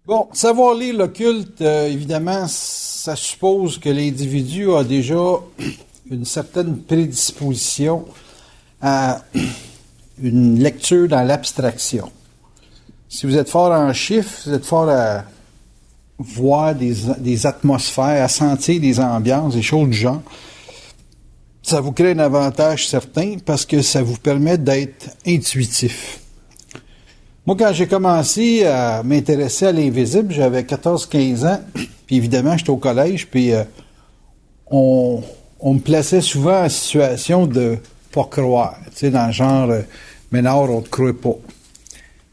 Bon, savoir lire l'occulte, évidemment, ça suppose que l'individu a déjà une certaine prédisposition à une lecture dans l'abstraction. Si vous êtes fort en chiffres, vous êtes fort à voir des atmosphères, à sentir des ambiances, des choses du genre. Ça vous crée un avantage certain parce que ça vous permet d'être intuitif. Moi, quand j'ai commencé à m'intéresser à l'invisible, j'avais 14-15 ans, puis évidemment, j'étais au collège, puis on me plaçait souvent en situation de pas croire, tu sais, dans le genre « Ménard, on te croit pas ».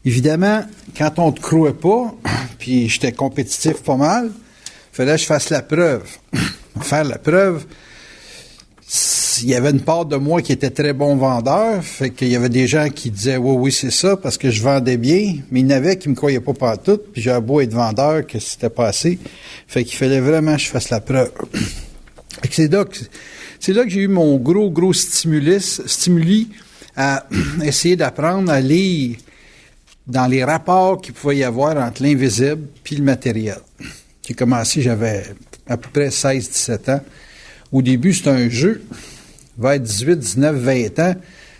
Évidemment, quand on te croit pas, puis j'étais compétitif pas mal, fallait que je fasse la preuve. Faire la preuve, il y avait une part de moi qui était très bon vendeur, fait qu'il y avait des gens qui disaient « Oui, c'est ça », parce que je vendais bien, mais il y en avait qui me croyaient pas pantoute, puis j'avais beau être vendeur, que c'était pas assez. Fait qu'il fallait vraiment que je fasse la preuve. Fait que c'est là que j'ai eu mon gros stimuli à essayer d'apprendre à lire dans les rapports qu'il pouvait y avoir entre l'invisible puis le matériel. J'ai commencé, j'avais à peu près 16-17 ans. Au début, c'était un jeu. Vers 18, 19, 20 ans,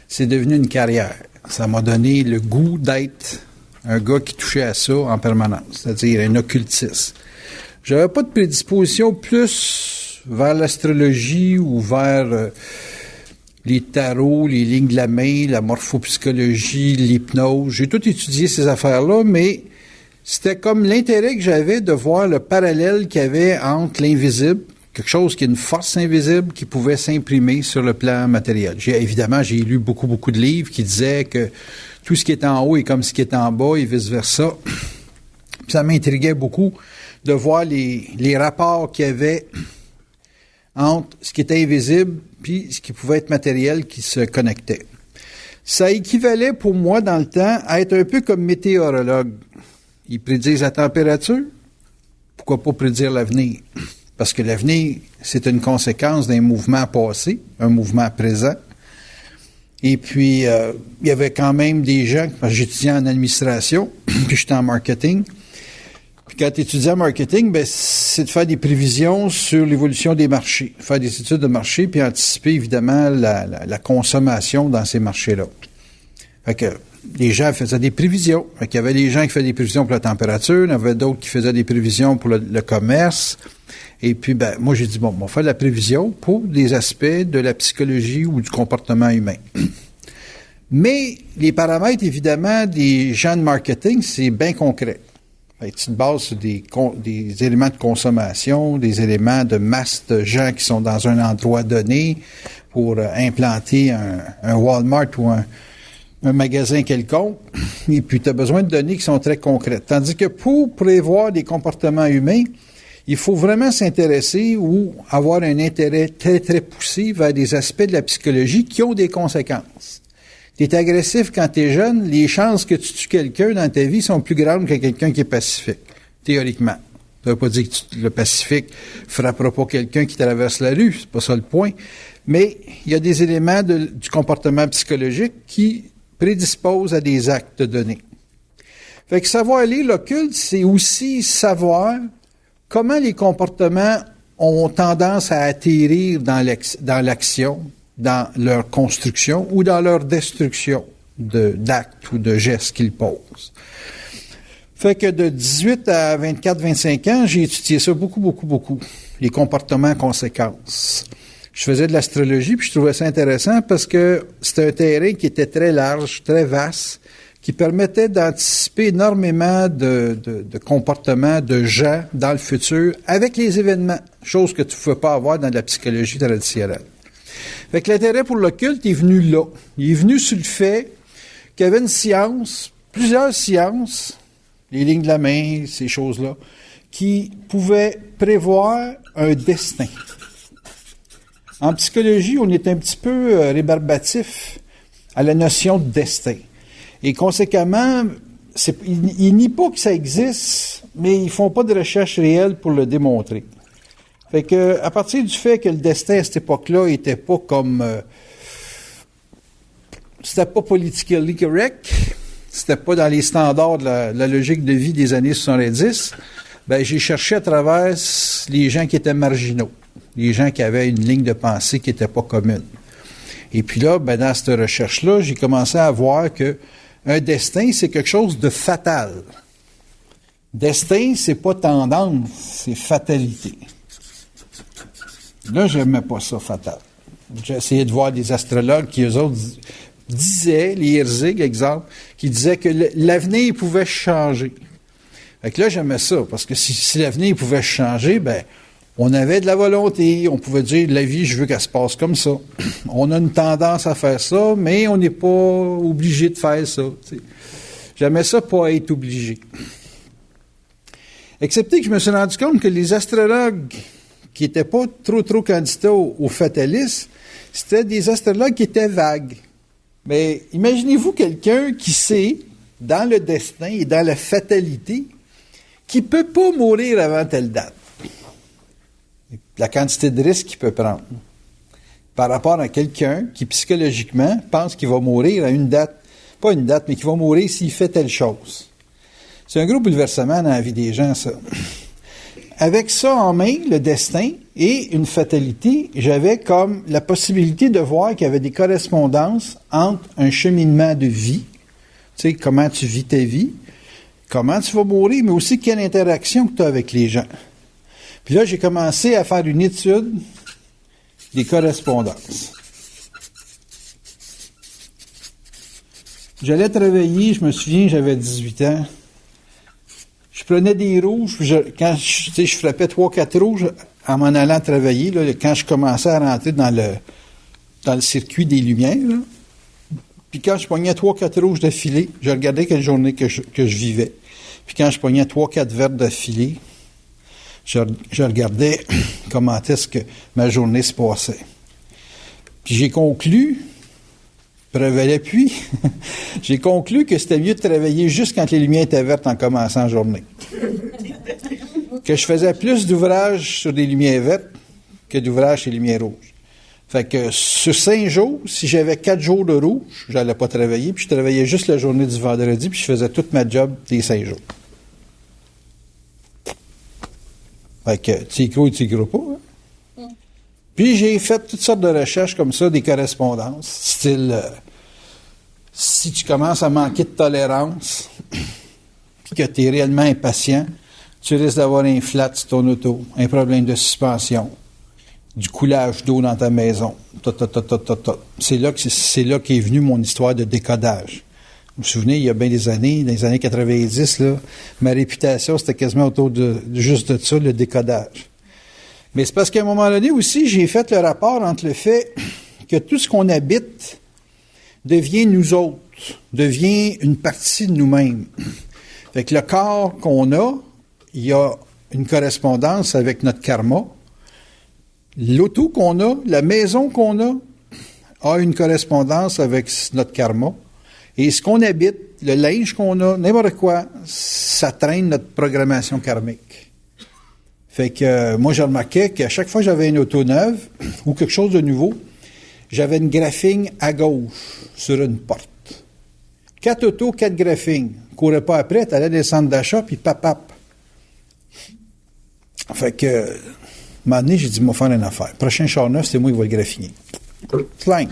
c'est devenu une carrière. Ça m'a donné le goût d'être un gars qui touchait à ça en permanence, c'est-à-dire un occultiste. J'avais pas de prédisposition plus vers l'astrologie ou vers les tarots, les lignes de la main, la morphopsychologie, l'hypnose. J'ai tout étudié ces affaires-là, mais c'était comme l'intérêt que j'avais de voir le parallèle qu'il y avait entre l'invisible, quelque chose qui est une force invisible qui pouvait s'imprimer sur le plan matériel. Évidemment, j'ai lu beaucoup de livres qui disaient que tout ce qui est en haut est comme ce qui est en bas et vice-versa. Puis ça m'intriguait beaucoup de voir les rapports qu'il y avait entre ce qui était invisible puis ce qui pouvait être matériel qui se connectait. Ça équivalait pour moi dans le temps à être un peu comme météorologue. Ils prédisent la température. Pourquoi pas prédire l'avenir? Parce que l'avenir, c'est une conséquence d'un mouvement passé, un mouvement présent. Et puis, il y avait quand même des gens, parce que j'étudiais en administration, puis j'étais en marketing. Puis quand tu étudies en marketing, ben, c'est de faire des prévisions sur l'évolution des marchés, faire des études de marché, puis anticiper évidemment la consommation dans ces marchés-là. Fait que les gens faisaient des prévisions. Fait qu'il y avait des gens qui faisaient des prévisions pour la température, il y en avait d'autres qui faisaient des prévisions pour le commerce. Et puis, ben, moi, j'ai dit, bon, on va faire de la prévision pour des aspects de la psychologie ou du comportement humain. Mais les paramètres, évidemment, des gens de marketing, c'est bien concret. Fait que tu te bases sur des éléments de consommation, des éléments de masse de gens qui sont dans un endroit donné pour implanter un Walmart ou un magasin quelconque. Et puis, tu as besoin de données qui sont très concrètes. Tandis que pour prévoir des comportements humains, il faut vraiment s'intéresser ou avoir un intérêt très poussé vers des aspects de la psychologie qui ont des conséquences. Tu es agressif quand tu es jeune, les chances que tu tues quelqu'un dans ta vie sont plus grandes que quelqu'un qui est pacifique, théoriquement. Ça veut pas dire que le pacifique frappera pas quelqu'un qui traverse la rue, c'est pas ça le point. Mais il y a des éléments du comportement psychologique qui prédisposent à des actes donnés. Fait que savoir lire l'occulte, c'est aussi savoir comment les comportements ont tendance à atterrir dans l'action, dans leur construction ou dans leur destruction d'actes ou de gestes qu'ils posent. Fait que de 18 à 24-25 ans, j'ai étudié ça beaucoup, les comportements conséquences. Je faisais de l'astrologie, puis je trouvais ça intéressant parce que c'était un terrain qui était très large, très vaste, qui permettait d'anticiper énormément de comportements de gens dans le futur avec les événements, chose que tu ne pouvais pas avoir dans la psychologie traditionnelle. Fait que l'intérêt pour l'occulte est venu là. Il est venu sur le fait qu'il y avait une science, plusieurs sciences, les lignes de la main, ces choses-là, qui pouvaient prévoir un destin. En psychologie, on est un petit peu rébarbatif à la notion de destin. Et conséquemment, ils nient pas que ça existe, mais ils font pas de recherche réelle pour le démontrer. Fait que, à partir du fait que le destin à cette époque-là était pas comme, c'était pas politically correct, c'était pas dans les standards de la logique de vie des années 70, ben j'ai cherché à travers les gens qui étaient marginaux, les gens qui avaient une ligne de pensée qui n'était pas commune. Et puis là, ben dans cette recherche-là, j'ai commencé à voir que un destin, c'est quelque chose de fatal. Destin, c'est pas tendance, c'est fatalité. Là, j'aimais pas ça, fatal. J'ai essayé de voir des astrologues qui, eux autres, disaient, les Herzig, exemple, qui disaient que l'avenir pouvait changer. Fait que là, j'aimais ça, parce que si l'avenir pouvait changer, ben, on avait de la volonté, on pouvait dire, la vie, je veux qu'elle se passe comme ça. On a une tendance à faire ça, mais on n'est pas obligé de faire ça. T'sais. J'aimais ça pas être obligé. Excepté que je me suis rendu compte que les astrologues qui n'étaient pas trop candidats au fatalisme, c'était des astrologues qui étaient vagues. Mais imaginez-vous quelqu'un qui sait, dans le destin et dans la fatalité, qui ne peut pas mourir avant telle date. La quantité de risque qu'il peut prendre. Par rapport à quelqu'un qui, psychologiquement, pense qu'il va mourir à une date, pas une date, mais qu'il va mourir s'il fait telle chose. C'est un gros bouleversement dans la vie des gens, ça. Avec ça en main, le destin et une fatalité, j'avais comme la possibilité de voir qu'il y avait des correspondances entre un cheminement de vie, tu sais, comment tu vis ta vie, comment tu vas mourir, mais aussi quelle interaction que tu as avec les gens. Puis là, j'ai commencé à faire une étude des correspondances. J'allais travailler, je me souviens, j'avais 18 ans. Je prenais des rouges, puis quand je frappais 3-4 rouges en m'en allant travailler, là, quand je commençais à rentrer dans le circuit des lumières, là, puis quand je pognais 3-4 rouges d'affilée, je regardais quelle journée que je vivais. Puis quand je pognais 3-4 vertes d'affilée, je regardais comment est-ce que ma journée se passait. Puis j'ai conclu, preuve à l'appui, j'ai conclu que c'était mieux de travailler juste quand les lumières étaient vertes en commençant la journée. Que je faisais plus d'ouvrages sur des lumières vertes que d'ouvrages sur les lumières rouges. Fait que sur 5 jours, si j'avais 4 jours de rouge, j'allais pas travailler, puis je travaillais juste la journée du vendredi, puis je faisais toute ma job des 5 jours. Fait que tu y crois ou tu y crois pas, hein? Puis j'ai fait toutes sortes de recherches comme ça, des correspondances, style si tu commences à manquer de tolérance, puis que tu es réellement impatient, tu risques d'avoir un flat sur ton auto, un problème de suspension, du coulage d'eau dans ta maison. C'est là qu'est venue mon histoire de décodage. Vous vous souvenez, il y a bien des années, dans les années 90, là, ma réputation, c'était quasiment autour de juste de ça, le décodage. Mais c'est parce qu'à un moment donné aussi, j'ai fait le rapport entre le fait que tout ce qu'on habite devient nous autres, devient une partie de nous-mêmes. Fait que le corps qu'on a, il y a une correspondance avec notre karma. L'auto qu'on a, la maison qu'on a une correspondance avec notre karma. Et ce qu'on habite, le linge qu'on a, n'importe quoi, ça traîne notre programmation karmique. Fait que moi, je remarquais qu'à chaque fois que j'avais une auto neuve ou quelque chose de nouveau, j'avais une graphing à gauche sur une porte. 4 autos, 4 graphings. Courais pas après, t'allais dans les centres d'achat, puis papap. Fait que, un moment donné, j'ai dit, moi, faire une affaire. Prochain char neuf, c'est moi qui vais le graphiner. Clang.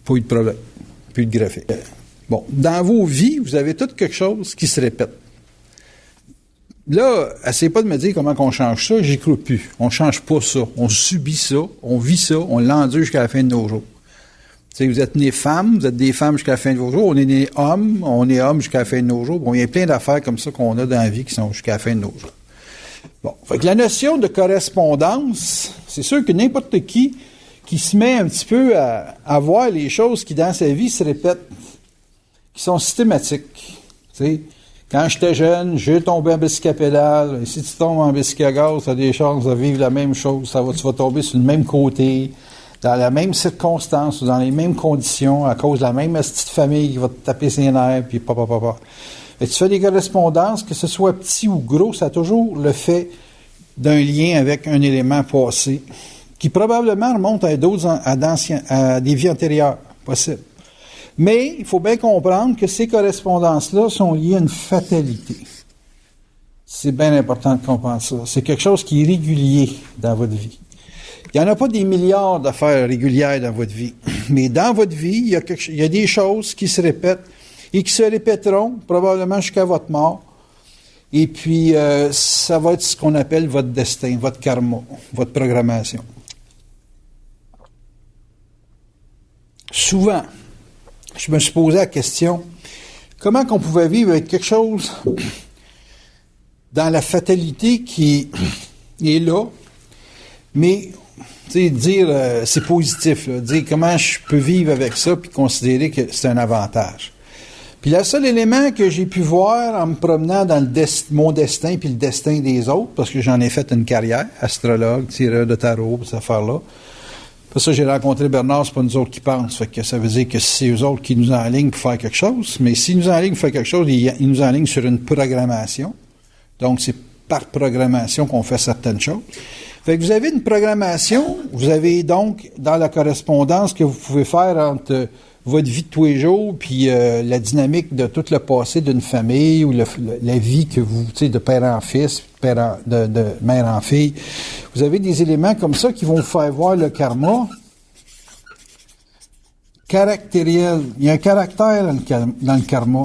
Pas eu de problème. Plus de graphique. Bon, dans vos vies, vous avez tout quelque chose qui se répète. Là, essayez pas de me dire comment on change ça, j'y crois plus. On change pas ça. On subit ça, on vit ça, on l'endure jusqu'à la fin de nos jours. T'sais, vous êtes nés femmes, vous êtes des femmes jusqu'à la fin de vos jours, on est nés hommes, on est hommes jusqu'à la fin de nos jours. Bon, il y a plein d'affaires comme ça qu'on a dans la vie qui sont jusqu'à la fin de nos jours. Bon, fait que la notion de correspondance, c'est sûr que n'importe qui se met un petit peu à voir les choses qui, dans sa vie, se répètent, qui sont systématiques. T'sais, quand j'étais jeune, j'ai tombé en bicycle à pédale. Et si tu tombes en bicycle à gaz, tu as des chances de vivre la même chose. Tu vas tomber sur le même côté, dans la même circonstance ou dans les mêmes conditions, à cause de la même petite famille qui va te taper ses nerfs, puis papa. Et tu fais des correspondances, que ce soit petit ou gros, ça a toujours le fait d'un lien avec un élément passé, qui probablement remonte à des vies antérieures, possible. Mais il faut bien comprendre que ces correspondances-là sont liées à une fatalité. C'est bien important de comprendre ça. C'est quelque chose qui est régulier dans votre vie. Il n'y en a pas des milliards d'affaires régulières dans votre vie. Mais dans votre vie, il y a des choses qui se répètent et qui se répéteront probablement jusqu'à votre mort. Et puis, ça va être ce qu'on appelle votre destin, votre karma, votre programmation. Souvent, je me suis posé la question, comment qu'on pouvait vivre avec quelque chose dans la fatalité qui est là, mais dire c'est positif, là, dire comment je peux vivre avec ça puis considérer que c'est un avantage. Puis le seul élément que j'ai pu voir en me promenant dans mon destin puis le destin des autres, parce que j'en ai fait une carrière, astrologue, tireur de tarot, cette affaire-là. Pour ça, j'ai rencontré Bernard, c'est pas nous autres qui pensent. Fait que ça veut dire que c'est eux autres qui nous enlignent pour faire quelque chose. Mais s'ils nous enlignent pour faire quelque chose, ils nous enlignent sur une programmation. Donc, c'est par programmation qu'on fait certaines choses. Fait que vous avez une programmation, vous avez donc dans la correspondance que vous pouvez faire entre votre vie de tous les jours puis la dynamique de tout le passé d'une famille ou la vie que vous, de père en fils, de mère en fille. Vous avez des éléments comme ça qui vont vous faire voir le karma caractériel. Il y a un caractère dans le karma.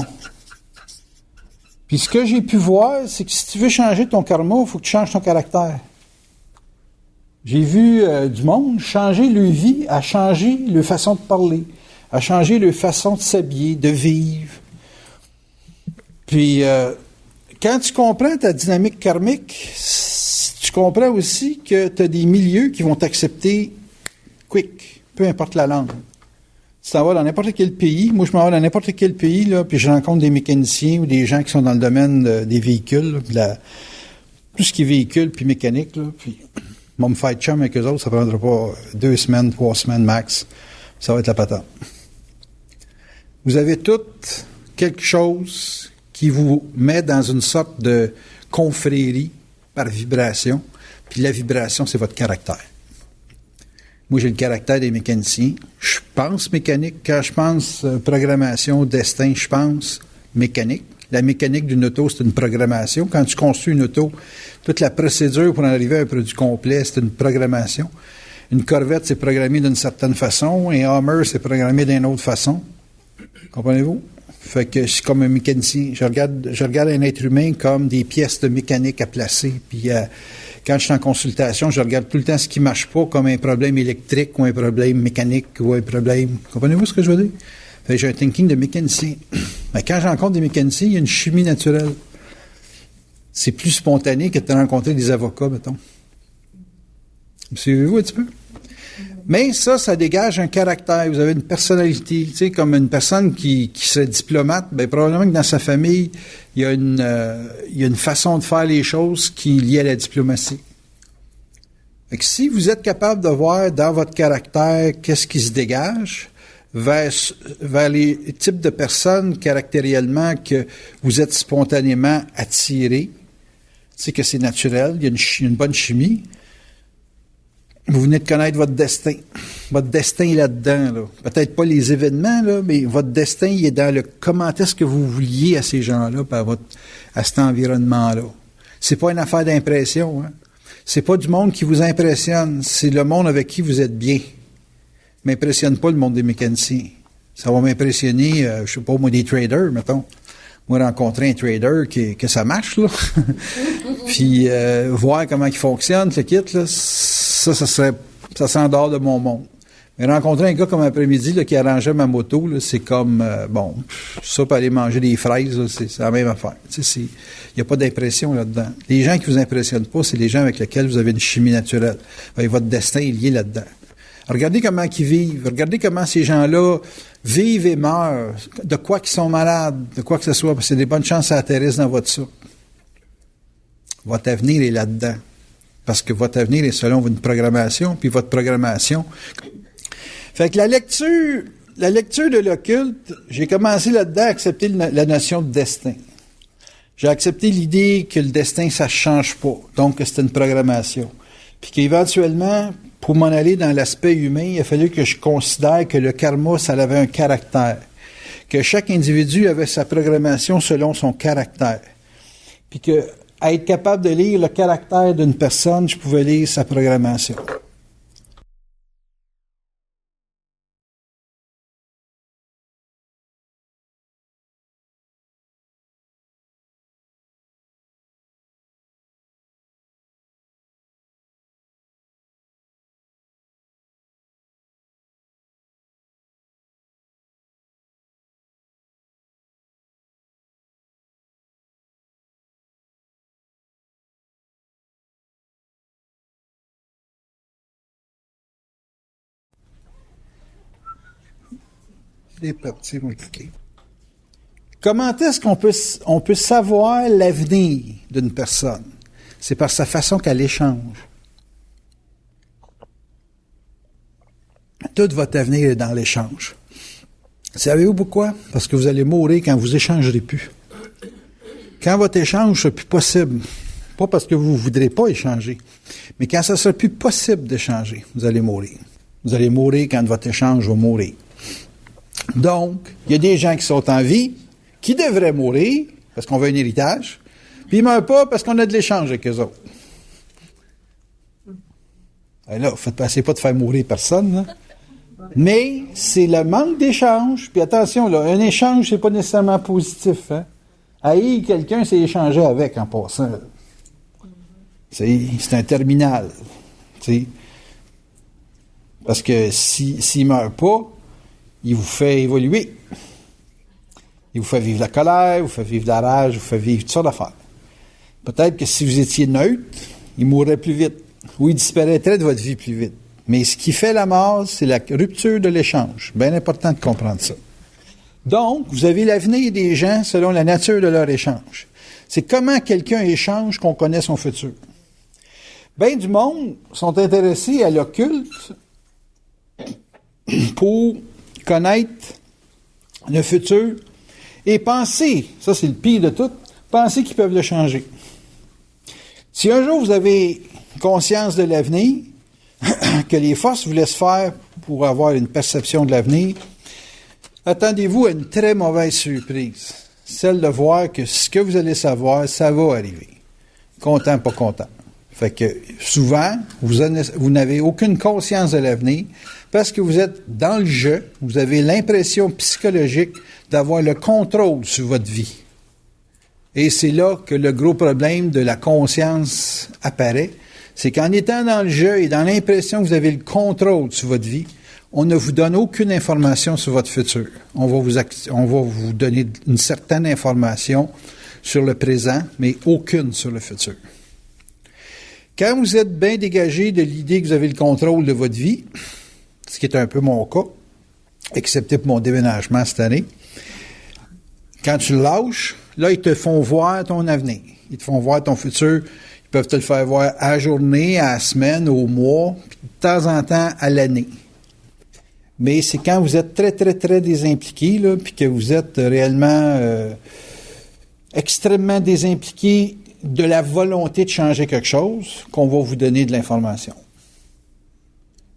Puis ce que j'ai pu voir, c'est que si tu veux changer ton karma, il faut que tu changes ton caractère. J'ai vu du monde changer leur vie, à changer leur façon de parler, à changer leur façon de s'habiller, de vivre. Puis, quand tu comprends ta dynamique karmique, tu comprends aussi que tu as des milieux qui vont t'accepter quick, peu importe la langue. Tu t'en vas dans n'importe quel pays. Moi, je m'en vais dans n'importe quel pays, là, puis je rencontre des mécaniciens ou des gens qui sont dans le domaine des véhicules, là, tout ce qui est véhicule puis mécanique, là, puis ils vont me faire chum avec eux autres, ça ne prendra pas 2 semaines, 3 semaines max. Ça va être la patente. Vous avez tout quelque chose qui vous met dans une sorte de confrérie par vibration, puis la vibration, c'est votre caractère. Moi, j'ai le caractère des mécaniciens. Je pense mécanique. Quand je pense programmation, destin, je pense mécanique. La mécanique d'une auto, c'est une programmation. Quand tu construis une auto, toute la procédure pour en arriver à un produit complet, c'est une programmation. Une Corvette, c'est programmé d'une certaine façon. Un Hummer, c'est programmé d'une autre façon. Comprenez-vous? Fait que je suis comme un mécanicien. Je regarde un être humain comme des pièces de mécanique à placer. Puis quand je suis en consultation, je regarde tout le temps ce qui ne marche pas comme un problème électrique ou un problème mécanique ou un problème... Comprenez-vous ce que je veux dire? Fait que j'ai un thinking de mécanicien. Mais quand je rencontre des mécaniciens, il y a une chimie naturelle. C'est plus spontané que de rencontrer des avocats, mettons. Vous suivez-vous un petit peu? Mais ça dégage un caractère. Vous avez une personnalité. Tu sais, comme une personne qui serait diplomate, bien, probablement que dans sa famille, il y a une façon de faire les choses qui est liée à la diplomatie. Fait que si vous êtes capable de voir dans votre caractère qu'est-ce qui se dégage vers les types de personnes caractériellement que vous êtes spontanément attirés, tu sais que c'est naturel, il y a une bonne chimie. Vous venez de connaître votre destin. Votre destin est là-dedans, là. Peut-être pas les événements, là, mais votre destin, il est dans le comment est-ce que vous vous liez à ces gens-là, à cet environnement-là. C'est pas une affaire d'impression, hein. C'est pas du monde qui vous impressionne, c'est le monde avec qui vous êtes bien. M'impressionne pas le monde des mécaniciens. Ça va m'impressionner, je sais pas, moi, des traders, mettons. Moi, rencontrer un trader que ça marche, là. Puis, voir comment il fonctionne, le kit, là, ça serait en dehors de mon monde. Mais rencontrer un gars comme après-midi, là, qui arrangeait ma moto, là, c'est comme, ça pour aller manger des fraises, là, c'est la même affaire. Tu sais, il n'y a pas d'impression là-dedans. Les gens qui vous impressionnent pas, c'est les gens avec lesquels vous avez une chimie naturelle. Votre destin est lié là-dedans. Regardez comment ils vivent. Regardez comment ces gens-là vivent et meurent. De quoi qu'ils sont malades, de quoi que ce soit. Parce que c'est des bonnes chances que ça atterrisse dans votre ça. Votre avenir est là-dedans. Parce que votre avenir est selon une programmation, puis votre programmation. Fait que la lecture de l'occulte, j'ai commencé là-dedans à accepter la notion de destin. J'ai accepté l'idée que le destin, ça ne change pas. Donc, que c'est une programmation. Puis qu'éventuellement, pour m'en aller dans l'aspect humain, il a fallu que je considère que le karma, ça avait un caractère. que chaque individu avait sa programmation selon son caractère. Puis que, à être capable de lire le caractère d'une personne, je pouvais lire sa programmation. C'est parti, OK. Comment est-ce qu'on peut savoir l'avenir d'une personne? C'est par sa façon qu'elle échange. Tout votre avenir est dans l'échange. Savez-vous pourquoi? Parce que vous allez mourir quand vous échangerez plus. Quand votre échange ne sera plus possible, pas parce que vous ne voudrez pas échanger, mais quand ça ne sera plus possible d'échanger, vous allez mourir. Vous allez mourir quand votre échange va mourir. Donc, il y a des gens qui sont en vie, qui devraient mourir, parce qu'on veut un héritage, puis ils ne meurent pas parce qu'on a de l'échange avec eux autres. Et là, essayez pas de faire mourir personne, là. Mais c'est le manque d'échange. Puis attention, là, un échange, c'est pas nécessairement positif. Hein? Haïr quelqu'un, c'est échanger avec en passant. C'est un terminal. T'sais. Parce que s'il ne meurt pas, il vous fait évoluer. Il vous fait vivre la colère, vous fait vivre la rage, vous fait vivre toutes sortes d'affaires. Peut-être que si vous étiez neutre, il mourrait plus vite. Ou il disparaîtrait de votre vie plus vite. Mais ce qui fait la mort, c'est la rupture de l'échange. Bien important de comprendre ça. Donc, vous avez l'avenir des gens selon la nature de leur échange. C'est comment quelqu'un échange qu'on connaît son futur. Bien du monde sont intéressés à l'occulte pour connaître le futur et penser, ça c'est le pire de tout, penser qu'ils peuvent le changer. Si un jour vous avez conscience de l'avenir, que les forces vous laissent faire pour avoir une perception de l'avenir, attendez-vous à une très mauvaise surprise. Celle de voir que ce que vous allez savoir, ça va arriver. Content, pas content. Fait que souvent, vous n'avez aucune conscience de l'avenir parce que vous êtes dans le jeu, vous avez l'impression psychologique d'avoir le contrôle sur votre vie. Et c'est là que le gros problème de la conscience apparaît. C'est qu'en étant dans le jeu et dans l'impression que vous avez le contrôle sur votre vie, on ne vous donne aucune information sur votre futur. On va vous donner une certaine information sur le présent, mais aucune sur le futur. Quand vous êtes bien dégagé de l'idée que vous avez le contrôle de votre vie, ce qui est un peu mon cas, excepté pour mon déménagement cette année, quand tu le lâches, là, ils te font voir ton avenir. Ils te font voir ton futur. Ils peuvent te le faire voir à la journée, à la semaine, au mois, puis de temps en temps à l'année. Mais c'est quand vous êtes très, très, très désimpliqué, là, puis que vous êtes réellement extrêmement désimpliqué de la volonté de changer quelque chose, qu'on va vous donner de l'information.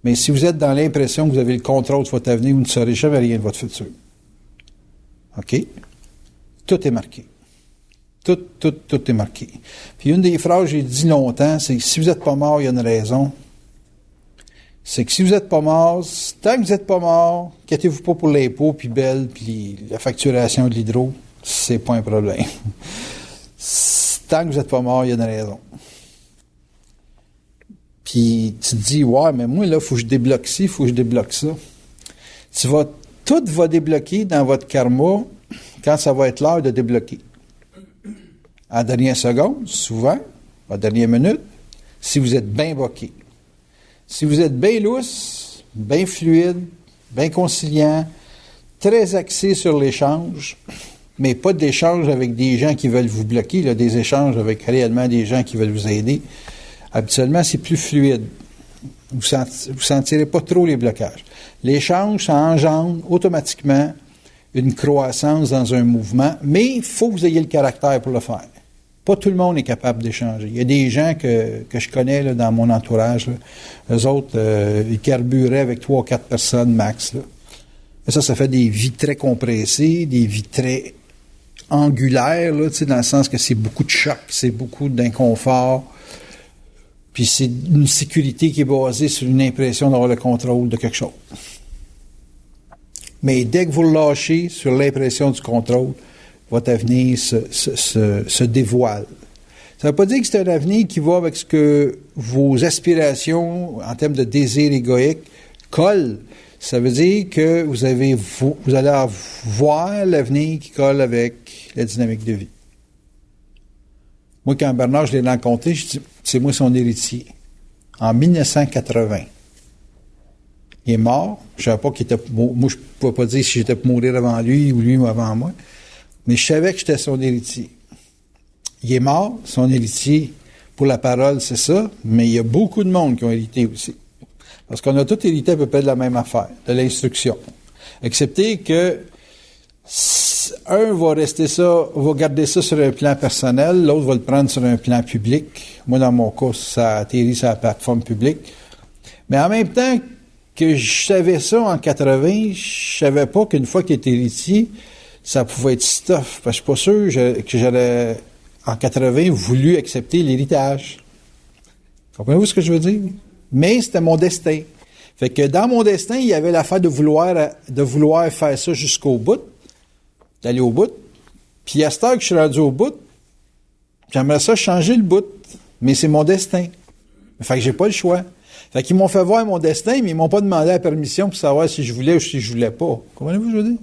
Mais si vous êtes dans l'impression que vous avez le contrôle de votre avenir, vous ne saurez jamais rien de votre futur. OK? Tout est marqué. Tout est marqué. Puis une des phrases que j'ai dit longtemps, c'est que si vous n'êtes pas mort, il y a une raison. C'est que si vous n'êtes pas mort, tant que vous n'êtes pas mort, inquiétez-vous pas pour l'impôt, puis belle, puis la facturation de l'hydro, c'est pas un problème. Tant que vous n'êtes pas mort, il y a une raison. Puis tu te dis, ouais, mais moi, là, il faut que je débloque ci, il faut que je débloque ça. Tout va débloquer dans votre karma quand ça va être l'heure de débloquer. À la dernière seconde, souvent, à la dernière minute, si vous êtes bien boqué. Si vous êtes bien lousse, bien fluide, bien conciliant, très axé sur l'échange, mais pas d'échange avec des gens qui veulent vous bloquer, là, des échanges avec réellement des gens qui veulent vous aider. Habituellement, c'est plus fluide. Vous sentirez pas trop les blocages. L'échange, ça engendre automatiquement une croissance dans un mouvement, mais il faut que vous ayez le caractère pour le faire. Pas tout le monde est capable d'échanger. Il y a des gens que je connais là, dans mon entourage. Là. Eux autres, ils carburaient avec 3 ou 4 personnes max. Là. Ça fait des vies très compressées, des vies très angulaires, là, dans le sens que c'est beaucoup de choc, c'est beaucoup d'inconfort. Puis c'est une sécurité qui est basée sur une impression d'avoir le contrôle de quelque chose. Mais dès que vous le lâchez sur l'impression du contrôle, votre avenir se dévoile. Ça ne veut pas dire que c'est un avenir qui va avec ce que vos aspirations en termes de désir égoïque collent. Ça veut dire que vous allez voir l'avenir qui colle avec la dynamique de vie. Moi, quand Bernard, je l'ai rencontré, je dis, c'est moi son héritier. En 1980. Il est mort. Je ne savais pas qu'il était... Moi, je ne pouvais pas dire si j'étais pour mourir avant lui ou lui avant moi. Mais je savais que j'étais son héritier. Il est mort, son héritier, pour la parole, c'est ça, mais il y a beaucoup de monde qui ont hérité aussi. Parce qu'on a tous hérité à peu près de la même affaire, de l'instruction. Excepté que un va garder ça sur un plan personnel, l'autre va le prendre sur un plan public. Moi, dans mon cas, ça atterrit sur la plateforme publique. Mais en même temps que je savais ça en 80, je savais pas qu'une fois qu'il était héritier, ça pouvait être stuff. Parce que je suis pas sûr que j'aurais, en 80, voulu accepter l'héritage. Comprenez-vous ce que je veux dire? Mais c'était mon destin. Fait que dans mon destin, il y avait l'affaire de vouloir faire ça jusqu'au bout, d'aller au bout. Puis à cette heure que je suis rendu au bout, j'aimerais ça changer le bout. Mais c'est mon destin. Fait que j'ai pas le choix. Fait qu'ils m'ont fait voir mon destin, mais ils m'ont pas demandé la permission pour savoir si je voulais ou si je voulais pas. Comprenez-vous ce que je veux dire?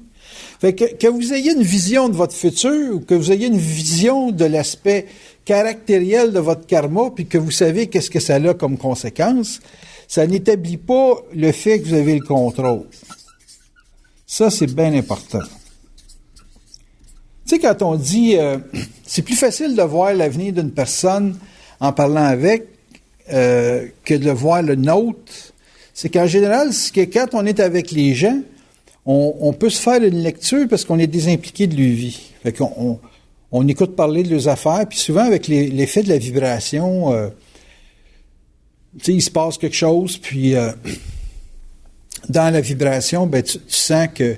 Fait que vous ayez une vision de votre futur, ou que vous ayez une vision de l'aspect caractériel de votre karma, puis que vous savez qu'est-ce que ça a comme conséquence, ça n'établit pas le fait que vous avez le contrôle. Ça, c'est bien important. Tu sais, quand on dit c'est plus facile de voir l'avenir d'une personne en parlant avec que de voir le nôtre, c'est qu'en général, c'est que quand on est avec les gens, on peut se faire une lecture parce qu'on est désimpliqué de leur vie. Fait qu'on écoute parler de leurs affaires, puis souvent avec l'effet de la vibration, tu sais, il se passe quelque chose, puis dans la vibration, ben tu sens que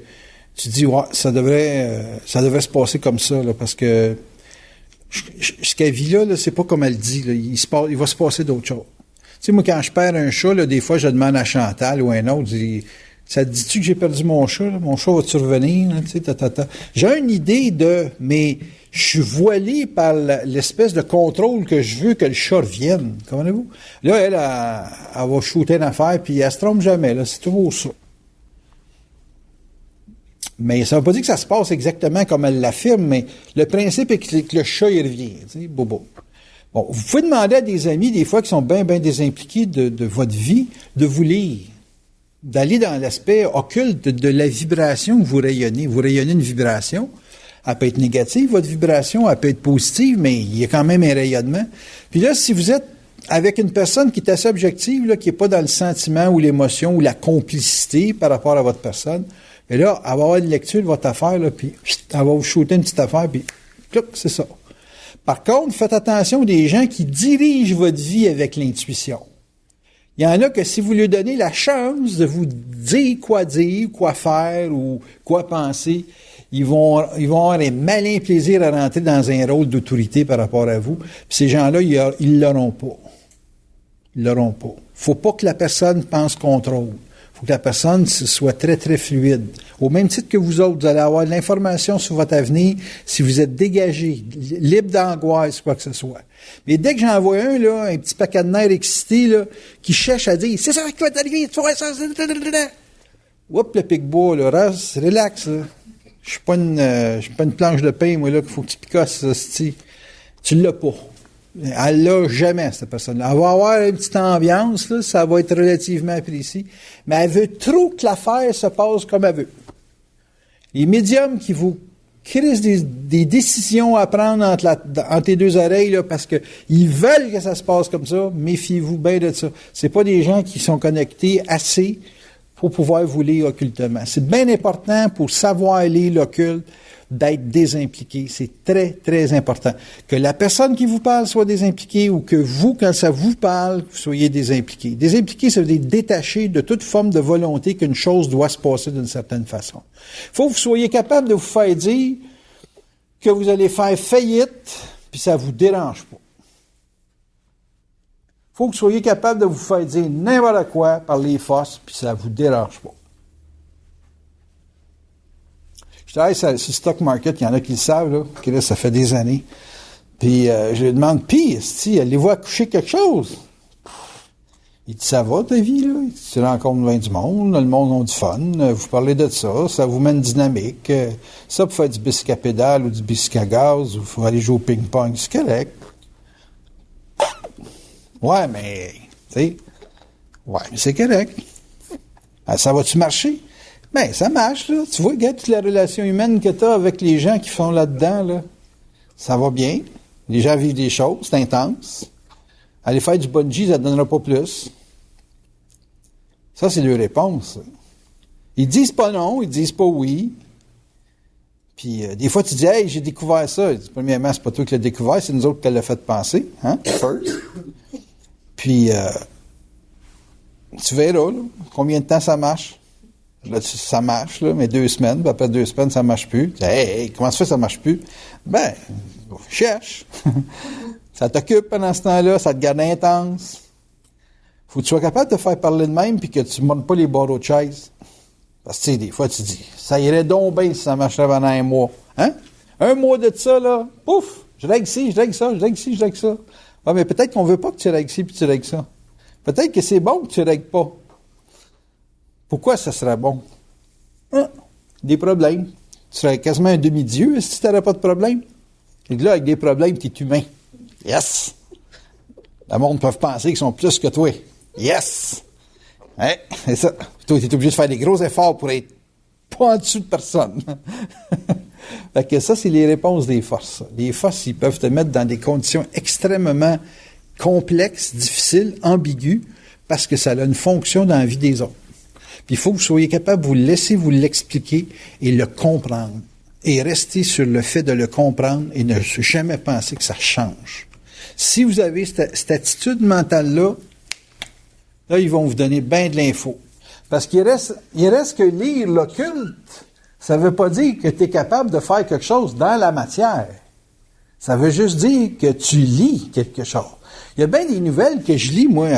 tu dis ouais, ça devrait se passer comme ça, là, parce que ce qu'elle vit là, c'est pas comme elle dit, là, il va se passer d'autres choses. Tu sais, moi, quand je perds un chat, là, des fois, je demande à Chantal ou à un autre, je dis, ça te dit-tu que j'ai perdu mon chat? Là? Mon chat va-tu revenir? Là, tu sais, J'ai une idée mais je suis voilé par l'espèce de contrôle que je veux que le chat revienne. Comprenez-vous? Là, elle va shooter une affaire, puis elle se trompe jamais. Là, c'est toujours ça. Mais ça ne veut pas dire que ça se passe exactement comme elle l'affirme, mais le principe est que le chat, il revient. Tu sais, bobo. Bon, vous pouvez demander à des amis, des fois, qui sont bien désimpliqués de votre vie, de vous lire. D'aller dans l'aspect occulte de la vibration que vous rayonnez. Vous rayonnez une vibration. Elle peut être négative, votre vibration, elle peut être positive, mais il y a quand même un rayonnement. Puis là, si vous êtes avec une personne qui est assez objective, là, qui n'est pas dans le sentiment ou l'émotion ou la complicité par rapport à votre personne, et là, elle va avoir une lecture de votre affaire, là, puis elle va vous shooter une petite affaire, puis c'est ça. Par contre, faites attention des gens qui dirigent votre vie avec l'intuition. Il y en a que si vous lui donnez la chance de vous dire, quoi faire ou quoi penser, ils vont avoir un malin plaisir à rentrer dans un rôle d'autorité par rapport à vous. Puis ces gens-là, ils l'auront pas. Ils l'auront pas. Faut pas que la personne pense contrôle. Faut que la personne soit très, très fluide. Au même titre que vous autres, vous allez avoir de l'information sur votre avenir si vous êtes dégagé, libre d'angoisse, quoi que ce soit. Mais dès que j'en vois un petit paquet de nerfs excités, là, qui cherche à dire, c'est ça qui va t'arriver, tu vois ça, oups, le pic-bois, là, reste, relax, là. Je suis pas une planche de pain, moi, là, qu'il faut que tu picasses, tu l'as pas. Elle l'a jamais, cette personne-là. Elle va avoir une petite ambiance, là, ça va être relativement précis, mais elle veut trop que l'affaire se passe comme elle veut. Les médiums qui vous crissent des décisions à prendre entre tes deux oreilles, là, parce que ils veulent que ça se passe comme ça, méfiez-vous bien de ça. C'est pas des gens qui sont connectés assez faut pouvoir vous lire occultement. C'est bien important pour savoir lire l'occulte d'être désimpliqué. C'est très, très important. Que la personne qui vous parle soit désimpliquée ou que vous, quand ça vous parle, vous soyez désimpliqué. Désimpliqué, ça veut dire détaché de toute forme de volonté qu'une chose doit se passer d'une certaine façon. Il faut que vous soyez capable de vous faire dire que vous allez faire faillite, puis ça vous dérange pas. Il faut que vous soyez capable de vous faire dire n'importe quoi par les forces, puis ça vous dérange pas. Je travaille sur le stock market, il y en a qui le savent, là, que là, ça fait des années. Puis je lui demande, allez-vous accoucher quelque chose? Il dit, ça va ta vie, là? Il dit, tu rencontres bien du monde, le monde a du fun, vous parlez de ça vous met une dynamique. Ça, pour faire du bicycle à pédale ou du bicycle à gaz, ou pour aller jouer au ping-pong, c'est correct. Ouais, mais, mais c'est correct. Ça va-tu marcher? Ben, ça marche, là. Tu vois, regarde toute la relation humaine que tu as avec les gens qui font là-dedans, là. Ça va bien. Les gens vivent des choses, c'est intense. Aller faire du bungee, ça ne donnera pas plus. Ça, c'est leur réponse. Ils disent pas non, ils disent pas oui. Puis, des fois, tu dis, hey, j'ai découvert ça. Premièrement, c'est pas toi qui l'as découvert, c'est nous autres qui l'avons fait penser, hein, first. Puis, tu verras, là, combien de temps ça marche. Là, ça marche, là, mais 2 semaines, puis après 2 semaines, ça marche plus. Hey, comment ça fait que ça marche plus? Ben, cherche. Ça t'occupe pendant ce temps-là, ça te garde intense. Faut que tu sois capable de te faire parler de même, puis que tu ne montes pas les barreaux de chaise. Parce que, tu sais, des fois, tu dis, ça irait donc bien si ça marcherait pendant 1 mois. Hein? 1 mois de ça, là, pouf, je règle ci, je règle ça, je règle ci, je règle ça. Ah, mais peut-être qu'on veut pas que tu règles ci, puis tu règles ça. Peut-être que c'est bon que tu règles pas. Pourquoi ça serait bon? Des problèmes. Tu serais quasiment un demi-dieu si tu n'aurais pas de problème. Et là, avec des problèmes, tu es humain. Yes! Le monde peut penser qu'ils sont plus que toi. Yes! Hein? C'est ça. Toi, tu es obligé de faire des gros efforts pour être pas en dessous de personne. Fait que ça, c'est les réponses des forces. Les forces, ils peuvent te mettre dans des conditions extrêmement complexes, difficiles, ambiguës, parce que ça a une fonction dans la vie des autres. Puis il faut que vous soyez capable de vous laisser vous l'expliquer et le comprendre. Et rester sur le fait de le comprendre et ne jamais penser que ça change. Si vous avez cette attitude mentale-là, là, ils vont vous donner bien de l'info. Parce qu'il reste que lire l'occulte, ça ne veut pas dire que tu es capable de faire quelque chose dans la matière. Ça veut juste dire que tu lis quelque chose. Il y a bien des nouvelles que je lis, moi,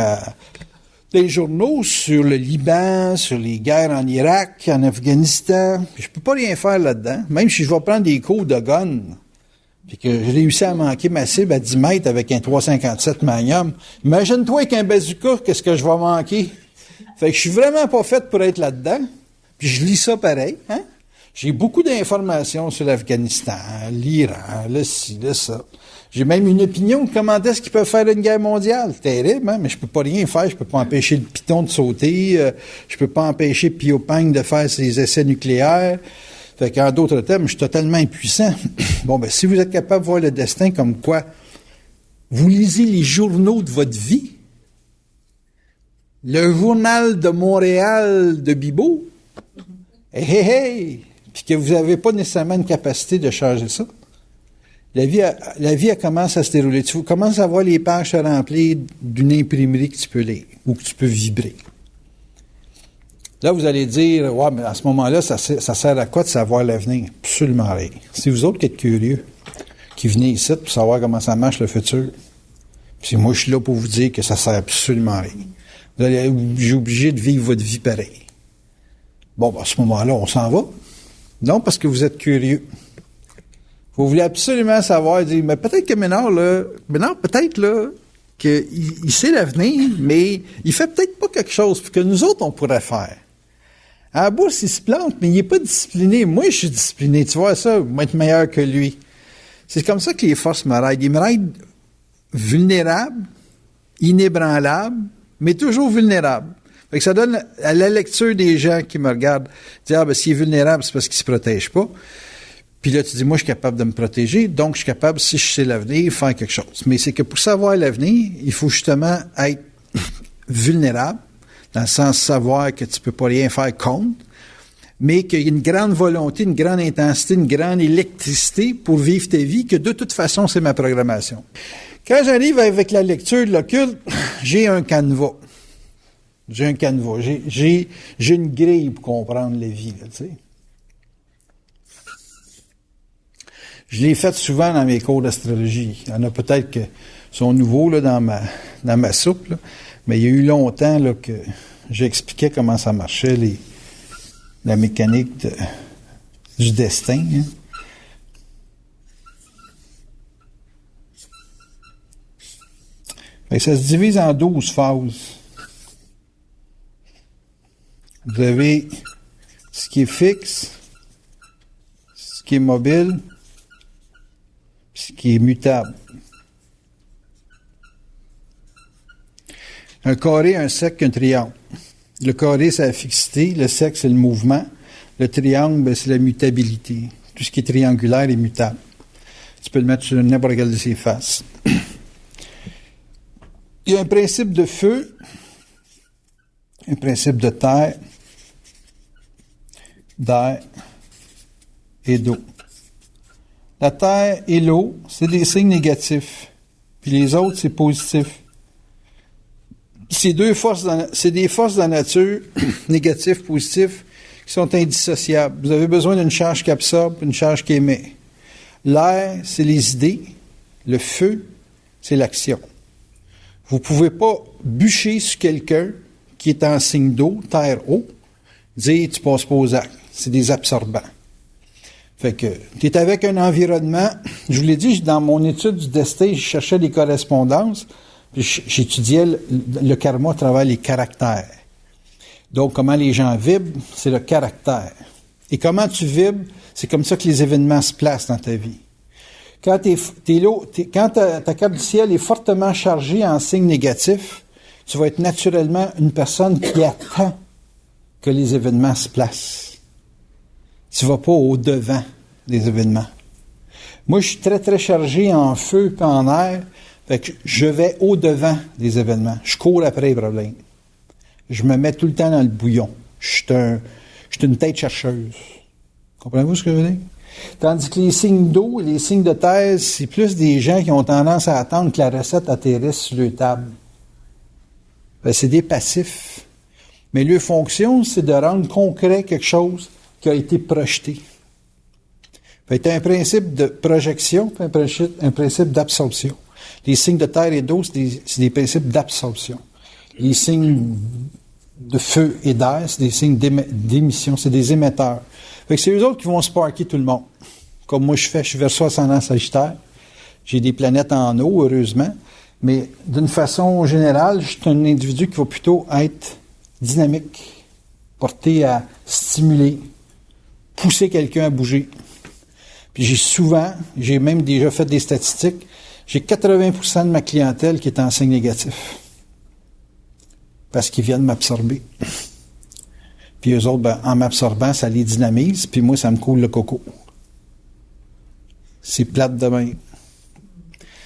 des journaux sur le Liban, sur les guerres en Irak, en Afghanistan. Je peux pas rien faire là-dedans. Même si je vais prendre des cours de gun, puis que j'ai réussi à manquer ma cible à 10 mètres avec un 357 Magnum. Imagine-toi avec un bazooka, qu'est-ce que je vais manquer? Fait que je suis vraiment pas fait pour être là-dedans. Puis je lis ça pareil, hein? J'ai beaucoup d'informations sur l'Afghanistan, l'Iran, le ci, le ça. J'ai même une opinion de comment est-ce qu'ils peuvent faire une guerre mondiale. Terrible, hein? Mais je peux pas rien faire. Je peux pas empêcher le piton de sauter. Je peux pas empêcher Pyopang de faire ses essais nucléaires. Fait qu'en d'autres termes, je suis totalement impuissant. Bon, ben, si vous êtes capable de voir le destin comme quoi vous lisez les journaux de votre vie, le journal de Montréal de Bibo, hey, puis que vous n'avez pas nécessairement une capacité de changer ça, la vie, elle commence à se dérouler. Tu commences à voir les pages se remplir d'une imprimerie que tu peux lire ou que tu peux vibrer. Là, vous allez dire, ouais, mais à ce moment-là, ça sert à quoi de savoir l'avenir? Absolument rien. C'est vous autres qui êtes curieux, qui venez ici pour savoir comment ça marche le futur. Puis moi, je suis là pour vous dire que ça sert absolument rien. Vous allez être obligé de vivre votre vie pareil. Bon, ben, à ce moment-là, on s'en va. Non, parce que vous êtes curieux. Vous voulez absolument savoir, dire, mais peut-être que Ménard, peut-être, là, qu'il sait l'avenir, mais il fait peut-être pas quelque chose que nous autres, on pourrait faire. À la bourse, il se plante, mais il n'est pas discipliné. Moi, je suis discipliné. Tu vois ça, je vais être meilleur que lui. C'est comme ça que les forces me raident. Ils me raident vulnérable, inébranlable, mais toujours vulnérable. Fait que ça donne à la lecture des gens qui me regardent, dire, ah, ben, s'il est vulnérable, c'est parce qu'il se protège pas. Puis là, tu dis, moi, je suis capable de me protéger, donc je suis capable, si je sais l'avenir, faire quelque chose. Mais c'est que pour savoir l'avenir, il faut justement être vulnérable. dans le sens de savoir que tu peux pas rien faire contre, mais qu'il y a une grande volonté, une grande intensité, une grande électricité pour vivre ta vie, que de toute façon, c'est ma programmation. Quand j'arrive avec la lecture de l'occulte, j'ai un canevas. J'ai une grille pour comprendre la vie, là, tu sais. Je l'ai fait souvent dans mes cours d'astrologie. Il y en a peut-être qui sont nouveaux là, dans ma soupe, là. Mais il y a eu longtemps là, que j'expliquais comment ça marchait, la mécanique du destin. Hein. Fait que ça se divise en 12 phases. Vous avez ce qui est fixe, ce qui est mobile, ce qui est mutable. Un carré, un cercle, un triangle. Le carré, c'est la fixité. Le cercle, c'est le mouvement. Le triangle, ben, c'est la mutabilité. Tout ce qui est triangulaire est mutable. Tu peux le mettre sur n'importe quelle de ses faces. Il y a un principe de feu, un principe de terre, d'air et d'eau. La terre et l'eau, c'est des signes négatifs. Puis les autres, c'est positif. C'est des forces de la nature, négatifs, positifs, qui sont indissociables. Vous avez besoin d'une charge qui absorbe, une charge qui émet. L'air, c'est les idées. Le feu, c'est l'action. Vous ne pouvez pas bûcher sur quelqu'un qui est en signe d'eau, terre, eau, dire tu passes pas aux actes. C'est des absorbants. Fait que tu es avec un environnement. Je vous l'ai dit, dans mon étude du destin, je cherchais des correspondances. J'étudiais le karma à travers les caractères. Donc, comment les gens vibrent, c'est le caractère. Et comment tu vibres, c'est comme ça que les événements se placent dans ta vie. Quand quand ta carte du ciel est fortement chargée en signe négatif, tu vas être naturellement une personne qui attend que les événements se placent. Tu ne vas pas au-devant des événements. Moi, je suis très, très chargé en feu et en air. Fait que je vais au-devant des événements. Je cours après les problèmes. Je me mets tout le temps dans le bouillon. Je suis une tête chercheuse. Comprenez-vous ce que je veux dire? Tandis que les signes d'eau et les signes de terre, c'est plus des gens qui ont tendance à attendre que la recette atterrisse sur leur table. C'est des passifs. Mais leur fonction, c'est de rendre concret quelque chose qui a été projeté. C'est un principe de projection, un principe d'absorption. Les signes de terre et d'eau, c'est des principes d'absorption. Les signes de feu et d'air, c'est des signes d'émission, c'est des émetteurs. Fait que c'est eux autres qui vont sparker tout le monde. Comme moi je suis Verseau ascendant Sagittaire. J'ai des planètes en eau, heureusement. Mais d'une façon générale, je suis un individu qui va plutôt être dynamique, porté à stimuler, pousser quelqu'un à bouger. Puis j'ai même déjà fait des statistiques, j'ai 80% de ma clientèle qui est en signe négatif. Parce qu'ils viennent m'absorber. Puis eux autres, ben, en m'absorbant, ça les dynamise, puis moi, ça me coule le coco. C'est plate de même.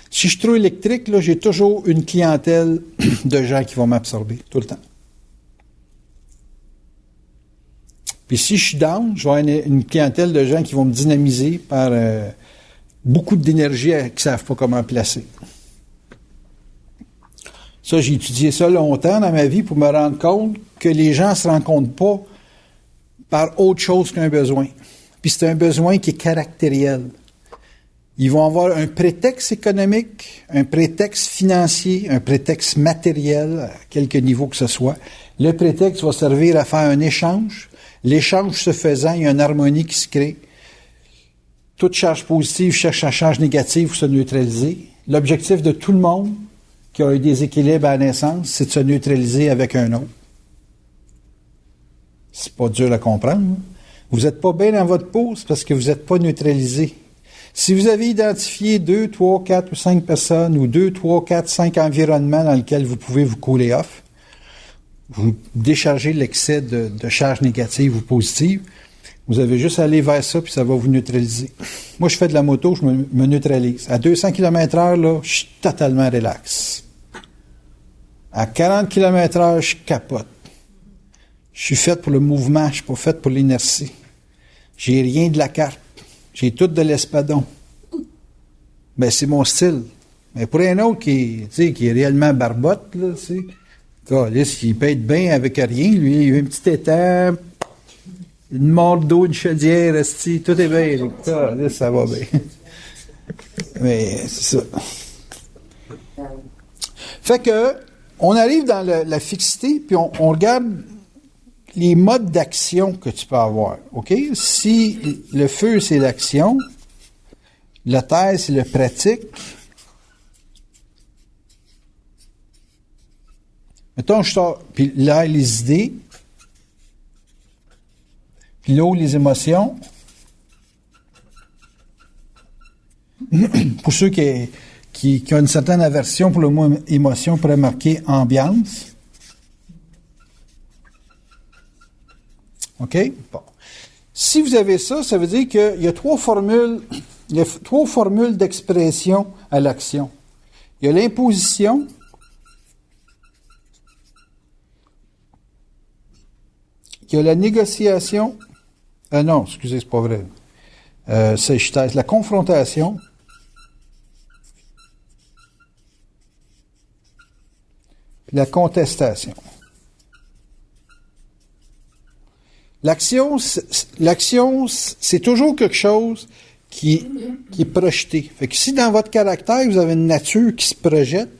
Si je suis trop électrique, là, j'ai toujours une clientèle de gens qui vont m'absorber, tout le temps. Puis si je suis down, je vais avoir une clientèle de gens qui vont me dynamiser par beaucoup d'énergie qui ne savent pas comment placer. Ça, j'ai étudié ça longtemps dans ma vie pour me rendre compte que les gens ne se rencontrent pas par autre chose qu'un besoin. Puis c'est un besoin qui est caractériel. Ils vont avoir un prétexte économique, un prétexte financier, un prétexte matériel, à quelque niveau que ce soit. Le prétexte va servir à faire un échange. L'échange se faisant, il y a une harmonie qui se crée. Toute charge positive cherche la charge négative pour se neutraliser. L'objectif de tout le monde qui a un déséquilibre à la naissance, c'est de se neutraliser avec un autre. C'est pas dur à comprendre. Hein? Vous n'êtes pas bien dans votre peau, c'est parce que vous n'êtes pas neutralisé. Si vous avez identifié 2, 3, 4 ou 5 personnes, ou 2, 3, 4, 5 environnements dans lesquels vous pouvez vous cooler off, vous déchargez l'excès de charge négative ou positive, vous avez juste à aller vers ça, puis ça va vous neutraliser. Moi, je fais de la moto, je me neutralise. À 200 km/h, là, je suis totalement relax. À 40 km/h, je capote. Je suis fait pour le mouvement, je suis pas fait pour l'inertie. J'ai rien de la carte. J'ai tout de l'espadon. Ben, c'est mon style. Mais pour un autre qui est réellement barbotte, là, il peut être bien avec rien. Lui, il a un petit étang, une morte d'eau, une chaudière, tout est bien. Ça va bien. Mais c'est ça. Fait que, on arrive dans la fixité, puis on regarde les modes d'action que tu peux avoir. OK? Si le feu, c'est l'action, la terre, c'est le pratique. Mettons, je sors, puis l'air, les idées, puis l'eau, les émotions. Pour ceux qui ont une certaine aversion pour le mot émotion, on pourrait marquer ambiance. OK? Bon. Si vous avez ça, ça veut dire qu'il y a trois formules d'expression à l'action. Il y a l'imposition, il y a la négociation. Non, excusez, c'est pas vrai. C'est la confrontation. La contestation. L'action, c'est toujours quelque chose qui est projeté. Fait que si dans votre caractère, vous avez une nature qui se projette,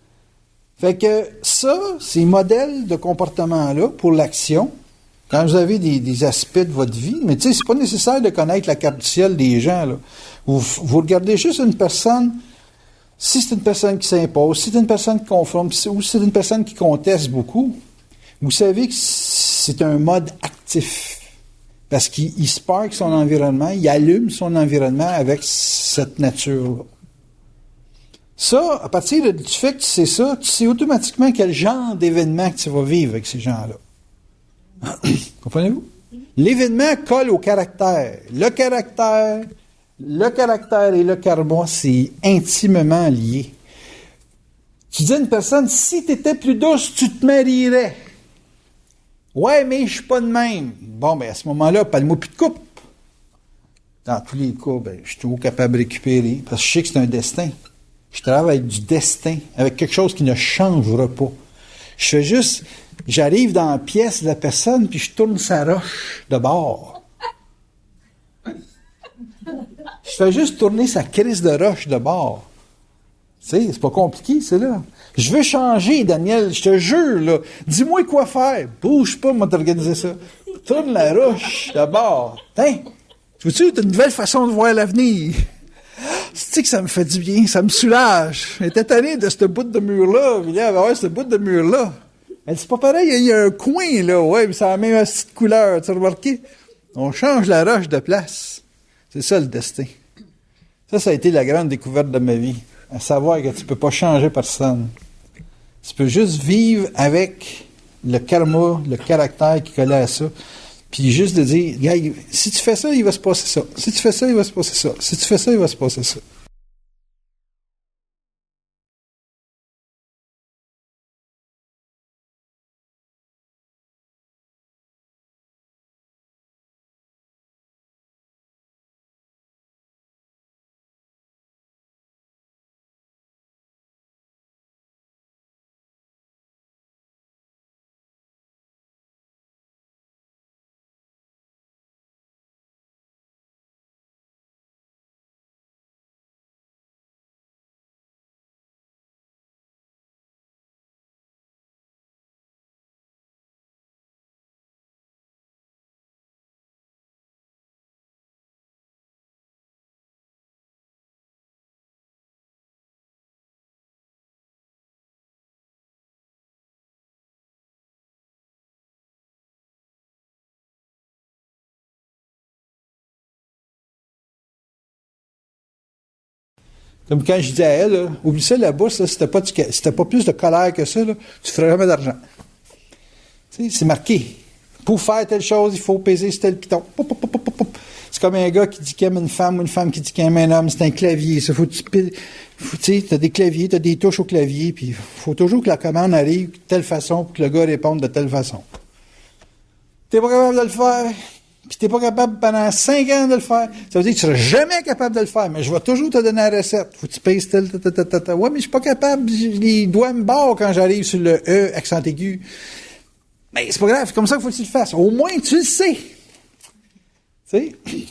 fait que ça, ces modèles de comportement-là, pour l'action, quand vous avez des aspects de votre vie, mais tu sais, c'est pas nécessaire de connaître la carte du ciel des gens, là. Vous regardez juste une personne, si c'est une personne qui s'impose, si c'est une personne qui confronte, ou si c'est une personne qui conteste beaucoup, vous savez que c'est un mode actif. Parce qu'il spark son environnement, il allume son environnement avec cette nature-là. Ça, à partir du fait que tu sais ça, tu sais automatiquement quel genre d'événement que tu vas vivre avec ces gens-là. Comprenez-vous? L'événement colle au caractère. Le caractère et le karma, c'est intimement lié. Tu dis à une personne, si tu étais plus douce, tu te marierais. Ouais, mais je suis pas de même. Bon, ben à ce moment-là, parle-moi plus de coupe. Dans tous les cas, ben, je suis toujours capable de récupérer, parce que je sais que c'est un destin. Je travaille avec du destin, avec quelque chose qui ne changera pas. Je fais juste, j'arrive dans la pièce de la personne, puis je tourne sa roche de bord. Je fais juste tourner sa crise de roche de bord. Tu sais, c'est pas compliqué, c'est là. Je veux changer, Daniel, je te jure, là. Dis-moi quoi faire. Bouge pas, moi, t'organiser ça. Tourne la roche d'abord. Tiens, tu vois-tu, t'as une nouvelle façon de voir l'avenir. Tu sais que ça me fait du bien, ça me soulage. Elle était tannée de ce bout de mur-là. Il y avait ce bout de mur-là. Elle dit, c'est pas pareil, il y a un coin, là. Ouais, mais ça a la même petite couleur, tu as remarqué? On change la roche de place. C'est ça, le destin. Ça a été la grande découverte de ma vie. À savoir que tu peux pas changer personne. Tu peux juste vivre avec le karma, le caractère qui collait à ça. Puis juste de dire, gars, si tu fais ça, il va se passer ça. Si tu fais ça, il va se passer ça. Si tu fais ça, il va se passer ça. Comme quand je dis à elle, là, oublie ça, la bourse, là, si t'as pas plus de colère que ça, là, tu feras jamais d'argent. Tu sais, c'est marqué. Pour faire telle chose, il faut peser sur tel piton. Pop, pop, pop, pop, pop. C'est comme un gars qui dit qu'il aime une femme ou une femme qui dit qu'il aime un homme. C'est un clavier. Ça, tu sais, t'as des claviers, t'as des touches au clavier, puis faut toujours que la commande arrive de telle façon pour que le gars réponde de telle façon. t'es pas capable de le faire, puis t'es pas capable pendant 5 ans de le faire, ça veut dire que tu seras jamais capable de le faire, mais je vais toujours te donner la recette. Faut que tu payes tel, ouais, mais je suis pas capable, les doigts me barrent quand j'arrive sur le E, accent aigu. Mais c'est pas grave, c'est comme ça qu'il faut que tu le fasses. Au moins, tu le sais. Tu sais? Puis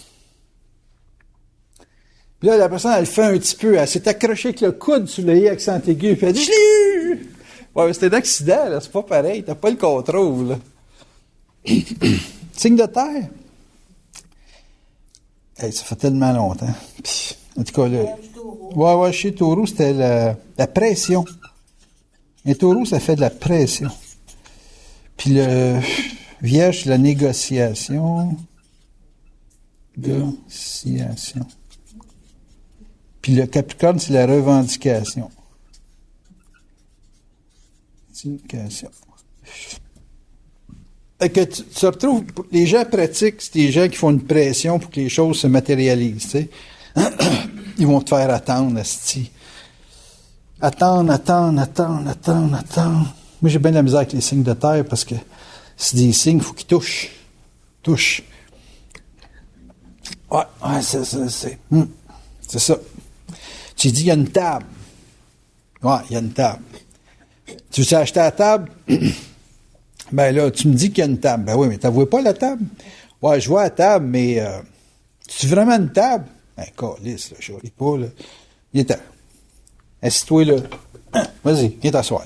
là, la personne, elle le fait un petit peu, elle s'est accrochée avec le coude sur le E, accent aigu, puis elle dit, je l'ai eu! Ouais, mais c'était un accident, là, c'est pas pareil, t'as pas le contrôle, là. Signe de terre. Hey, ça fait tellement longtemps. Puis, en tout cas, ouais, chez Taureau, c'était la pression. Un taureau, ça fait de la pression. Puis le Vierge, c'est la négociation. Négociation. Puis le Capricorne, c'est la revendication. Revendication. Fait que tu retrouves, les gens pratiques, c'est des gens qui font une pression pour que les choses se matérialisent, tu sais. Ils vont te faire attendre, asti. Attendre. Moi, j'ai bien de la misère avec les signes de terre parce que c'est des signes, il faut qu'ils touchent. Ouais, c'est ça. Tu dis, il y a une table. Ouais, il y a une table. Tu veux acheter la table? Ben là, tu me dis qu'il y a une table. Ben oui, mais t'avoues pas la table? Ouais, je vois la table, mais c'est vraiment une table? Ben, calisse, là, je ris pas, là. Il est temps. Assis-toi, là. Vas-y, viens t'asseoir.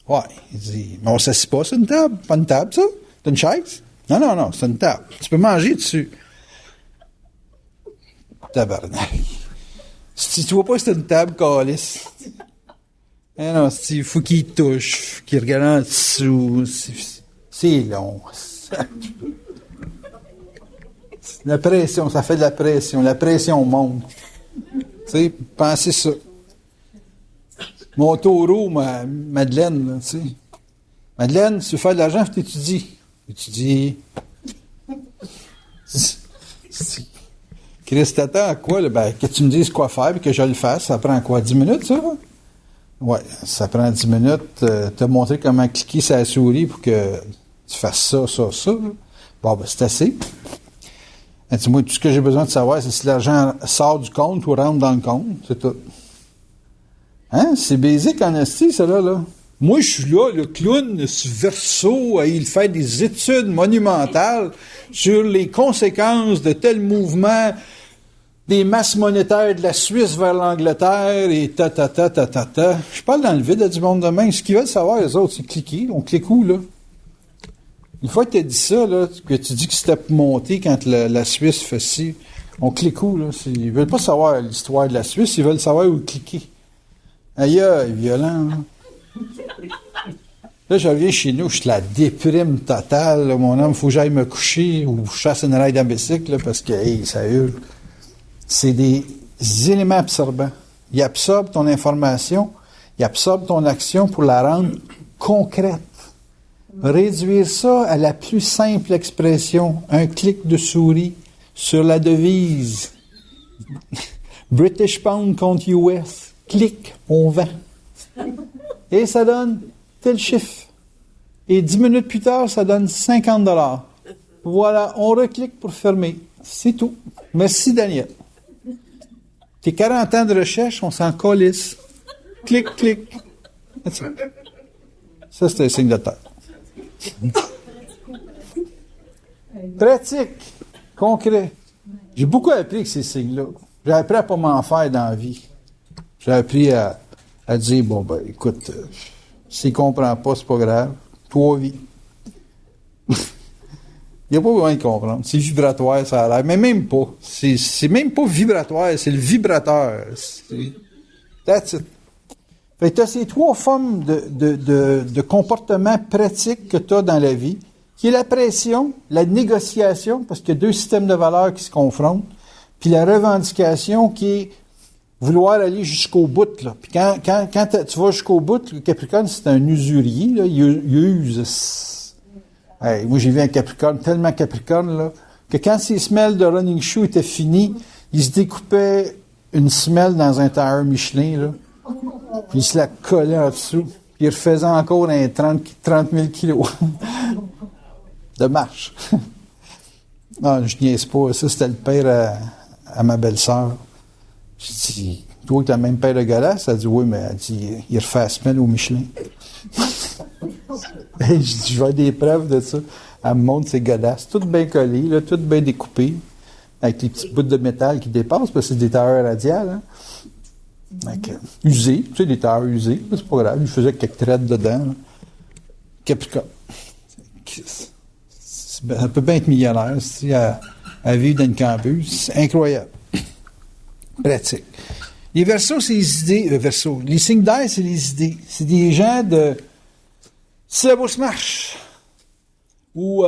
Ouais, il dit, mais on s'assit pas sur une table? Pas une table, ça? C'est une chaise? Non, c'est une table. Tu peux manger dessus. Tabarnak. Si tu vois pas que c'est une table, calisse. Eh non, il faut qu'il touche, qu'il regarde en dessous. C'est long. La pression, ça fait de la pression. La pression monte. Tu sais, pensez ça. Mon taureau, Madeleine, là, tu sais. Madeleine, si tu veux faire de l'argent, il faut t'étudier. Étudie. Christ, t'attends à quoi, là? Ben, que tu me dises quoi faire et que je le fasse. Ça prend quoi, 10 minutes, ça? Ouais, ça prend 10 minutes. Te montrer comment cliquer sur la souris pour que tu fasses ça. Bon, ben, c'est assez. Dis-moi, tout ce que j'ai besoin de savoir, c'est si l'argent sort du compte ou rentre dans le compte. C'est tout. Hein? C'est basique en esti, ça, là. Moi, je suis là, le clown, ce Verseau, il fait des études monumentales sur les conséquences de tel mouvement des masses monétaires de la Suisse vers l'Angleterre et ta. Je parle dans le vide du monde demain. Ce qu'ils veulent savoir, les autres, c'est cliquer. On clique où, là? Une fois que tu as dit ça, là, que tu dis que c'était pour monter quand la Suisse fait ci, on clique où, là? Ils veulent pas savoir l'histoire de la Suisse, ils veulent savoir où cliquer. Aïe, violent, là. Là, je reviens chez nous, je suis la déprime totale, là, mon homme, faut que j'aille me coucher ou je chasse une ride à bicycle, là, parce que, hey, ça hurle. C'est des éléments absorbants. Ils absorbent ton information, ils absorbent ton action pour la rendre concrète. Réduire ça à la plus simple expression, un clic de souris sur la devise. British Pound contre US. Clic, on vend. Et ça donne tel chiffre. Et 10 minutes plus tard, ça donne 50 $. Voilà, on reclique pour fermer. C'est tout. Merci, Daniel. Tes 40 ans de recherche, on s'en calisse. Clic. Ça, c'est un signe de terre. Pratique. Concret. J'ai beaucoup appris avec ces signes-là. J'ai appris à pas m'en faire dans la vie. J'ai appris à dire, bon, ben, écoute, s'il ne comprend pas, c'est pas grave. Toi, vie. Il n'y a pas besoin de comprendre. C'est vibratoire, ça a l'air. Mais même pas. C'est même pas vibratoire, c'est le vibrateur. That's it. Fait que tu as ces 3 formes de comportement pratique que tu as dans la vie, qui est la pression, la négociation, parce qu'il y a 2 systèmes de valeurs qui se confrontent, puis la revendication qui est vouloir aller jusqu'au bout, là. Puis quand tu vas jusqu'au bout, le Capricorne, c'est un usurier, là. Il use. Hey, moi, j'ai vu un Capricorne, tellement Capricorne, là, que quand ses semelles de running shoe étaient finies, il se découpait une semelle dans un tailleur Michelin, là. Puis il se la collait en dessous. Puis il refaisait encore un 30 000 kilos. de marche. Non, je niaise pas. Ça, c'était le père à ma belle-sœur. Je dis, toi, t'as le même paire de galas? Elle dit, oui, mais elle dit, il refait la semaine au Michelin. Et je dis, je vais des preuves de ça. Elle me montre ses godasses, toutes bien collées, là, toutes bien découpées, avec les petits bouts de métal qui dépassent, parce que c'est des tailleurs radiales, hein. Usés, tu sais, des tailleurs usés, c'est pas grave, il faisait quelques traites dedans, là. Capricorne. Elle peut bien être millionnaire, à vivre dans une campus. C'est incroyable. Pratique. Les versos, c'est les idées. Les signes d'air, c'est les idées. C'est des gens de... Si la bourse marche, ou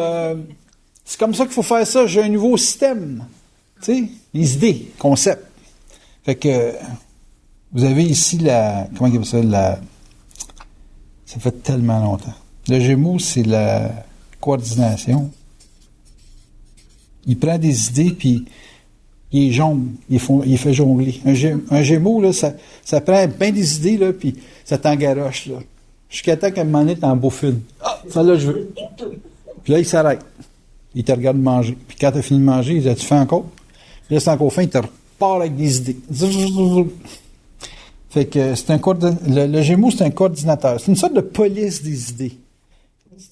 c'est comme ça qu'il faut faire ça, j'ai un nouveau système. Tu sais, les idées, concepts. Fait que, vous avez ici comment il appelle ça? Ça fait tellement longtemps. Le Gémeaux, c'est la coordination. Il prend des idées, puis il jongle, il fait jongler. Un Gémeaux, là, ça prend bien des idées, là, puis ça t'engaroche, là. Jusqu'à temps qu'à un moment donné, t'en bouffes une. Ah, ça là, je veux. Puis là, il s'arrête. Il te regarde manger. Puis quand t'as fini de manger, il dit, tu fais encore? Puis là, c'est encore fin, il te repart avec des idées. Fait que c'est le Gémeaux, c'est un coordinateur. C'est une sorte de police des idées.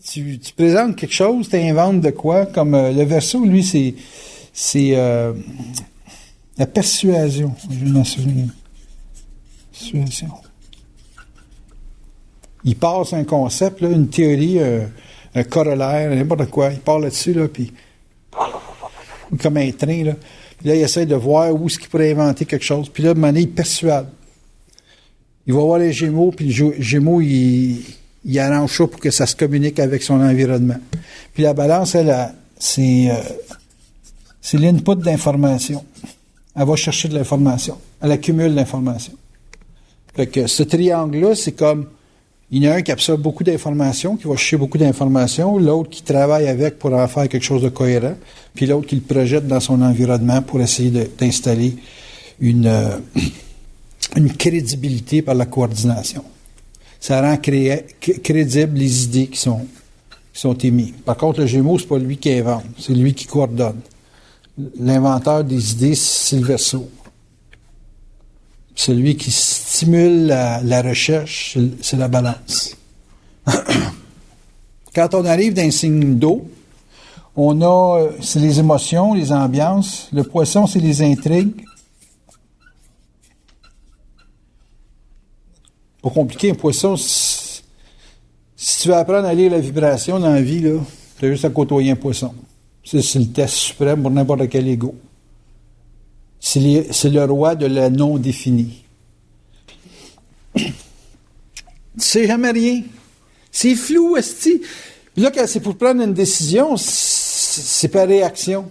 Tu présentes quelque chose, tu inventes de quoi, comme le Verseau, lui, c'est la persuasion. Je vais m'en souvenir. Persuasion. Il passe un concept, là, une théorie, un corollaire, n'importe quoi. Il part là-dessus, là, puis comme un train, là. Puis là, il essaie de voir où est-ce qu'il pourrait inventer quelque chose. Puis là, à un moment donné, il persuade. Il va voir les Gémeaux, puis les Gémeaux, il arrange ça pour que ça se communique avec son environnement. Puis la balance, c'est l'input d'information. Elle va chercher de l'information. Elle accumule l'information. Fait que ce triangle-là, c'est comme, il y en a un qui absorbe beaucoup d'informations, qui va chercher beaucoup d'informations, l'autre qui travaille avec pour en faire quelque chose de cohérent, puis l'autre qui le projette dans son environnement pour essayer d'installer une crédibilité par la coordination. Ça rend crédibles les idées qui sont émises. Par contre, le Gémeaux, c'est pas lui qui invente, c'est lui qui coordonne. L'inventeur des idées, c'est le Verseau. Celui qui stimule la recherche, c'est la balance. Quand on arrive dans un signe d'eau, c'est les émotions, les ambiances. Le Poisson, c'est les intrigues. Pas compliqué, un Poisson, si tu veux apprendre à lire la vibration dans la vie, là, tu as juste à côtoyer un Poisson. C'est le test suprême pour n'importe quel ego. C'est le roi de la non-défini. Tu sais jamais rien. C'est flou, esti. Puis là, quand c'est pour prendre une décision, c'est par réaction.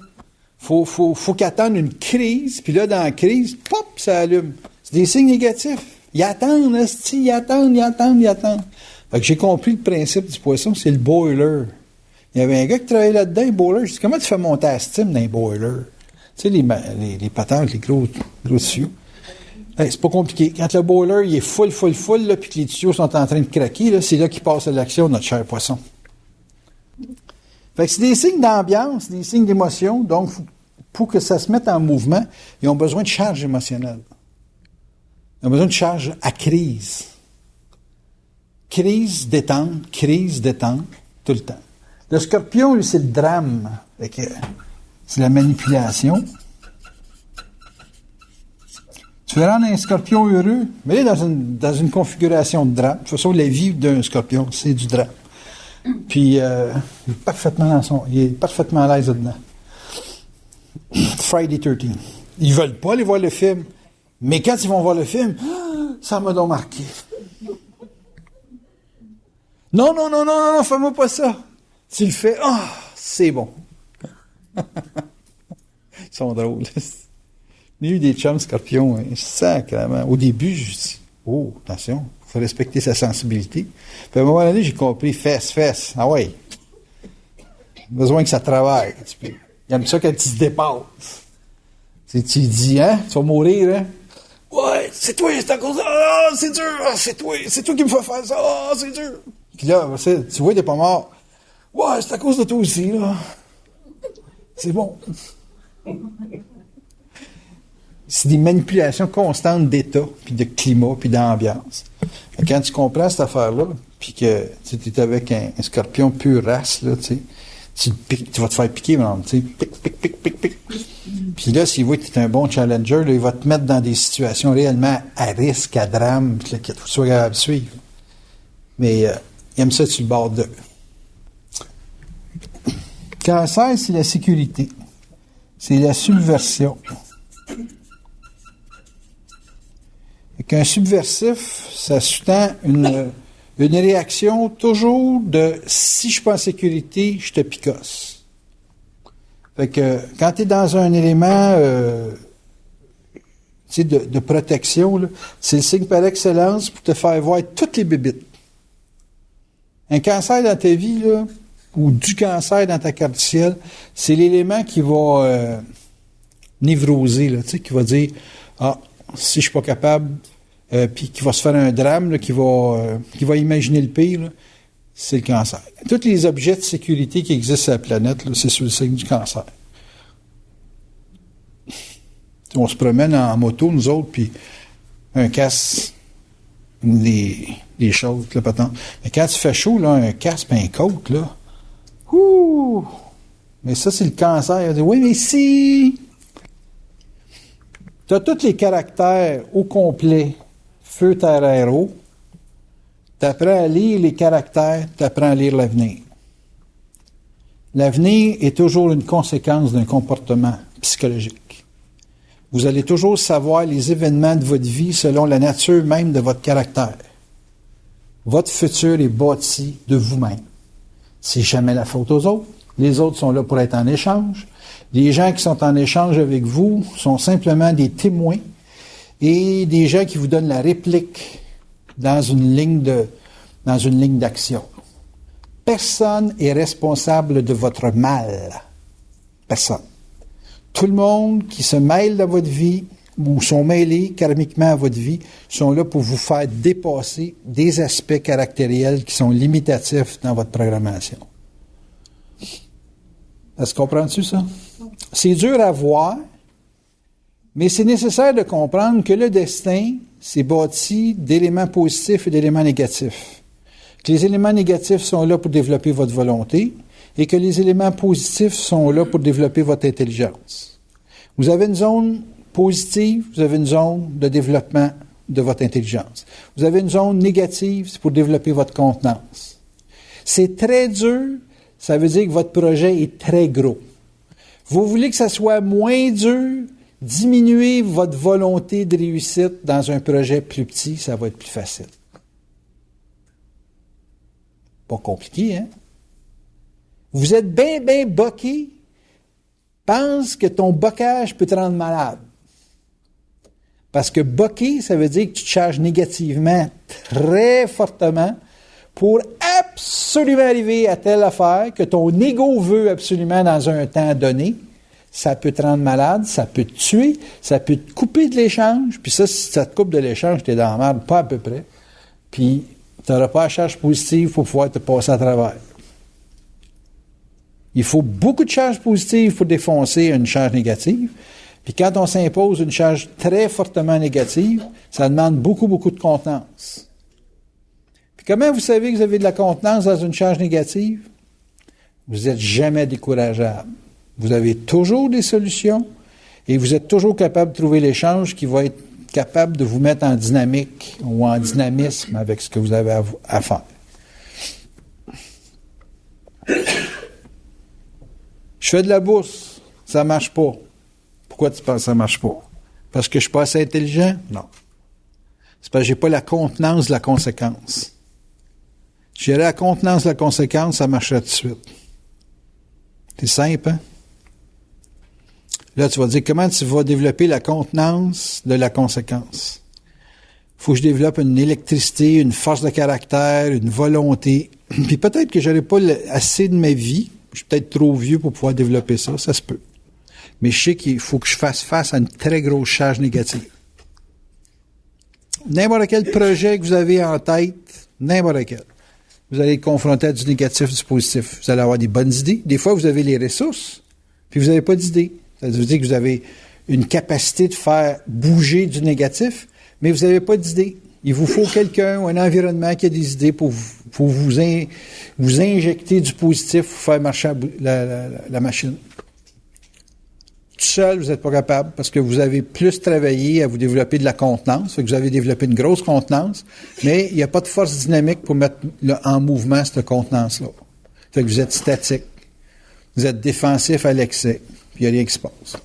Faut qu'attendre une crise, puis là, dans la crise, pop, ça allume. C'est des signes négatifs. Ils attendent, esti, ils attendent. Fait que j'ai compris le principe du Poisson, c'est le boiler. Il y avait un gars qui travaillait là-dedans, un boiler. Je dis, comment tu fais monter la steam dans un boiler? Tu sais, les patentes, les gros tuyaux. Hey, c'est pas compliqué. Quand le boiler, il est full, là, puis que les tuyaux sont en train de craquer, là, c'est là qu'il passe à l'action, notre cher Poisson. Fait que c'est des signes d'ambiance, des signes d'émotion. Donc, pour que ça se mette en mouvement, ils ont besoin de charge émotionnelle. Ils ont besoin de charge à crise. Crise, détente, tout le temps. Le Scorpion, lui, c'est le drame. Fait que c'est la manipulation. Tu veux rendre un Scorpion heureux, mais là, dans une configuration de drame. De toute façon, la vie d'un Scorpion, c'est du drame. Puis, il est parfaitement à l'aise dedans. Friday 13. Ils veulent pas aller voir le film. Mais quand ils vont voir le film, ça m'a donc marqué. Non, fais-moi pas ça. Tu le fais, c'est bon. Ils sont drôles. Il y a eu des chums Scorpions, hein, sacrément. Au début, je dis, attention, il faut respecter sa sensibilité. Puis à un moment donné, j'ai compris, fesse. Ah ouais. Besoin que ça travaille. Il aime ça quand il se dépasse. Tu dis, hein, tu vas mourir, hein. Ouais, c'est toi, c'est à cause de... c'est dur, c'est toi qui me fait faire ça, c'est dur. Puis là, tu vois, t'es pas mort. Ouais, c'est à cause de toi aussi, là. C'est bon. C'est des manipulations constantes d'état, puis de climat, puis d'ambiance. Quand tu comprends cette affaire-là, puis que tu es avec un scorpion pure race, là, tu sais, tu vas te faire piquer, tu sais, pique. Puis là, s'il voit que tu es un bon challenger, là, il va te mettre dans des situations réellement à risque, à drame, puis qu'il faut que tu sois capable de suivre. Mais il aime ça sur le bord d'eux. Cancer, c'est la sécurité. C'est la subversion. Qu'un subversif, ça sous-tend une réaction toujours de « si je suis pas en sécurité, je te picosse ». Fait que quand tu es dans un élément de protection, là, c'est le signe par excellence pour te faire voir toutes les bébites. Un cancer dans ta vie, là, ou du cancer dans ta carte du ciel, c'est l'élément qui va névroser, là, qui va dire « Ah, si je suis pas capable, puis qui va se faire un drame, là, qui va imaginer le pire, là, c'est le cancer. » Tous les objets de sécurité qui existent sur la planète, là, c'est sous le signe du cancer. On se promène en moto, nous autres, puis un casque, des choses, là, patente. Mais quand il fait chaud, là, un casque et un coat, là, ouh! Mais ça, c'est le cancer. Il dit, oui, mais si! Tu as tous les caractères au complet, feu, terre, air, eau. Tu apprends à lire les caractères, tu apprends à lire l'avenir. L'avenir est toujours une conséquence d'un comportement psychologique. Vous allez toujours savoir les événements de votre vie selon la nature même de votre caractère. Votre futur est bâti de vous-même. C'est jamais la faute aux autres. Les autres sont là pour être en échange. Les gens qui sont en échange avec vous sont simplement des témoins et des gens qui vous donnent la réplique dans une ligne d'action. Personne est responsable de votre mal. Personne. Tout le monde qui se mêle dans votre vie ou sont mêlés karmiquement à votre vie sont là pour vous faire dépasser des aspects caractériels qui sont limitatifs dans votre programmation. Est-ce que comprends-tu ça? C'est dur à voir, mais c'est nécessaire de comprendre que le destin, c'est bâti d'éléments positifs et d'éléments négatifs. Que les éléments négatifs sont là pour développer votre volonté et que les éléments positifs sont là pour développer votre intelligence. Vous avez une zone positive, vous avez une zone de développement de votre intelligence. Vous avez une zone négative, c'est pour développer votre contenance. C'est très dur, ça veut dire que votre projet est très gros. Vous voulez que ça soit moins dur, diminuer votre volonté de réussite dans un projet plus petit, ça va être plus facile. Pas compliqué, hein? Vous êtes bien boqué, pense que ton bocage peut te rendre malade. Parce que boqué, ça veut dire que tu te charges négativement très fortement pour absolument arriver à telle affaire que ton ego veut absolument dans un temps donné. Ça peut te rendre malade, ça peut te tuer, ça peut te couper de l'échange. Puis ça, si ça te coupe de l'échange, t'es dans la merde, pas à peu près. Puis tu n'auras pas la charge positive pour pouvoir te passer à travers. Il faut beaucoup de charges positives pour défoncer une charge négative. Puis quand on s'impose une charge très fortement négative, ça demande beaucoup de contenance. Puis comment vous savez que vous avez de la contenance dans une charge négative? Vous n'êtes jamais décourageable. Vous avez toujours des solutions et vous êtes toujours capable de trouver l'échange qui va être capable de vous mettre en dynamique ou en dynamisme avec ce que vous avez à faire. Je fais de la bourse, ça marche pas. Pourquoi tu penses que ça marche pas? Parce que je suis pas assez intelligent? Non. C'est parce que j'ai pas la contenance de la conséquence. Si j'avais la contenance de la conséquence, ça marcherait tout de suite. C'est simple, hein? Là, tu vas dire, comment tu vas développer la contenance de la conséquence? Il faut que je développe une électricité, une force de caractère, une volonté. Puis peut-être que j'aurais pas assez de ma vie. Je suis peut-être trop vieux pour pouvoir développer ça. Ça se peut. Mais je sais qu'il faut que je fasse face à une très grosse charge négative. N'importe quel projet que vous avez en tête, n'importe quel. vous allez être confronté à du négatif, du positif. Vous allez avoir des bonnes idées. Des fois, vous avez les ressources, puis vous n'avez pas d'idées. Ça veut dire que vous avez une capacité de faire bouger du négatif, mais vous n'avez pas d'idées. Il vous faut quelqu'un ou un environnement qui a des idées pour vous injecter du positif pour faire marcher la machine. Tout seul, vous n'êtes pas capable parce que vous avez plus travaillé à vous développer de la contenance. Fait que vous avez développé une grosse contenance, mais il n'y a pas de force dynamique pour mettre en mouvement cette contenance-là. Fait que vous êtes statique. Vous êtes défensif à l'excès, puis il n'y a rien qui se passe.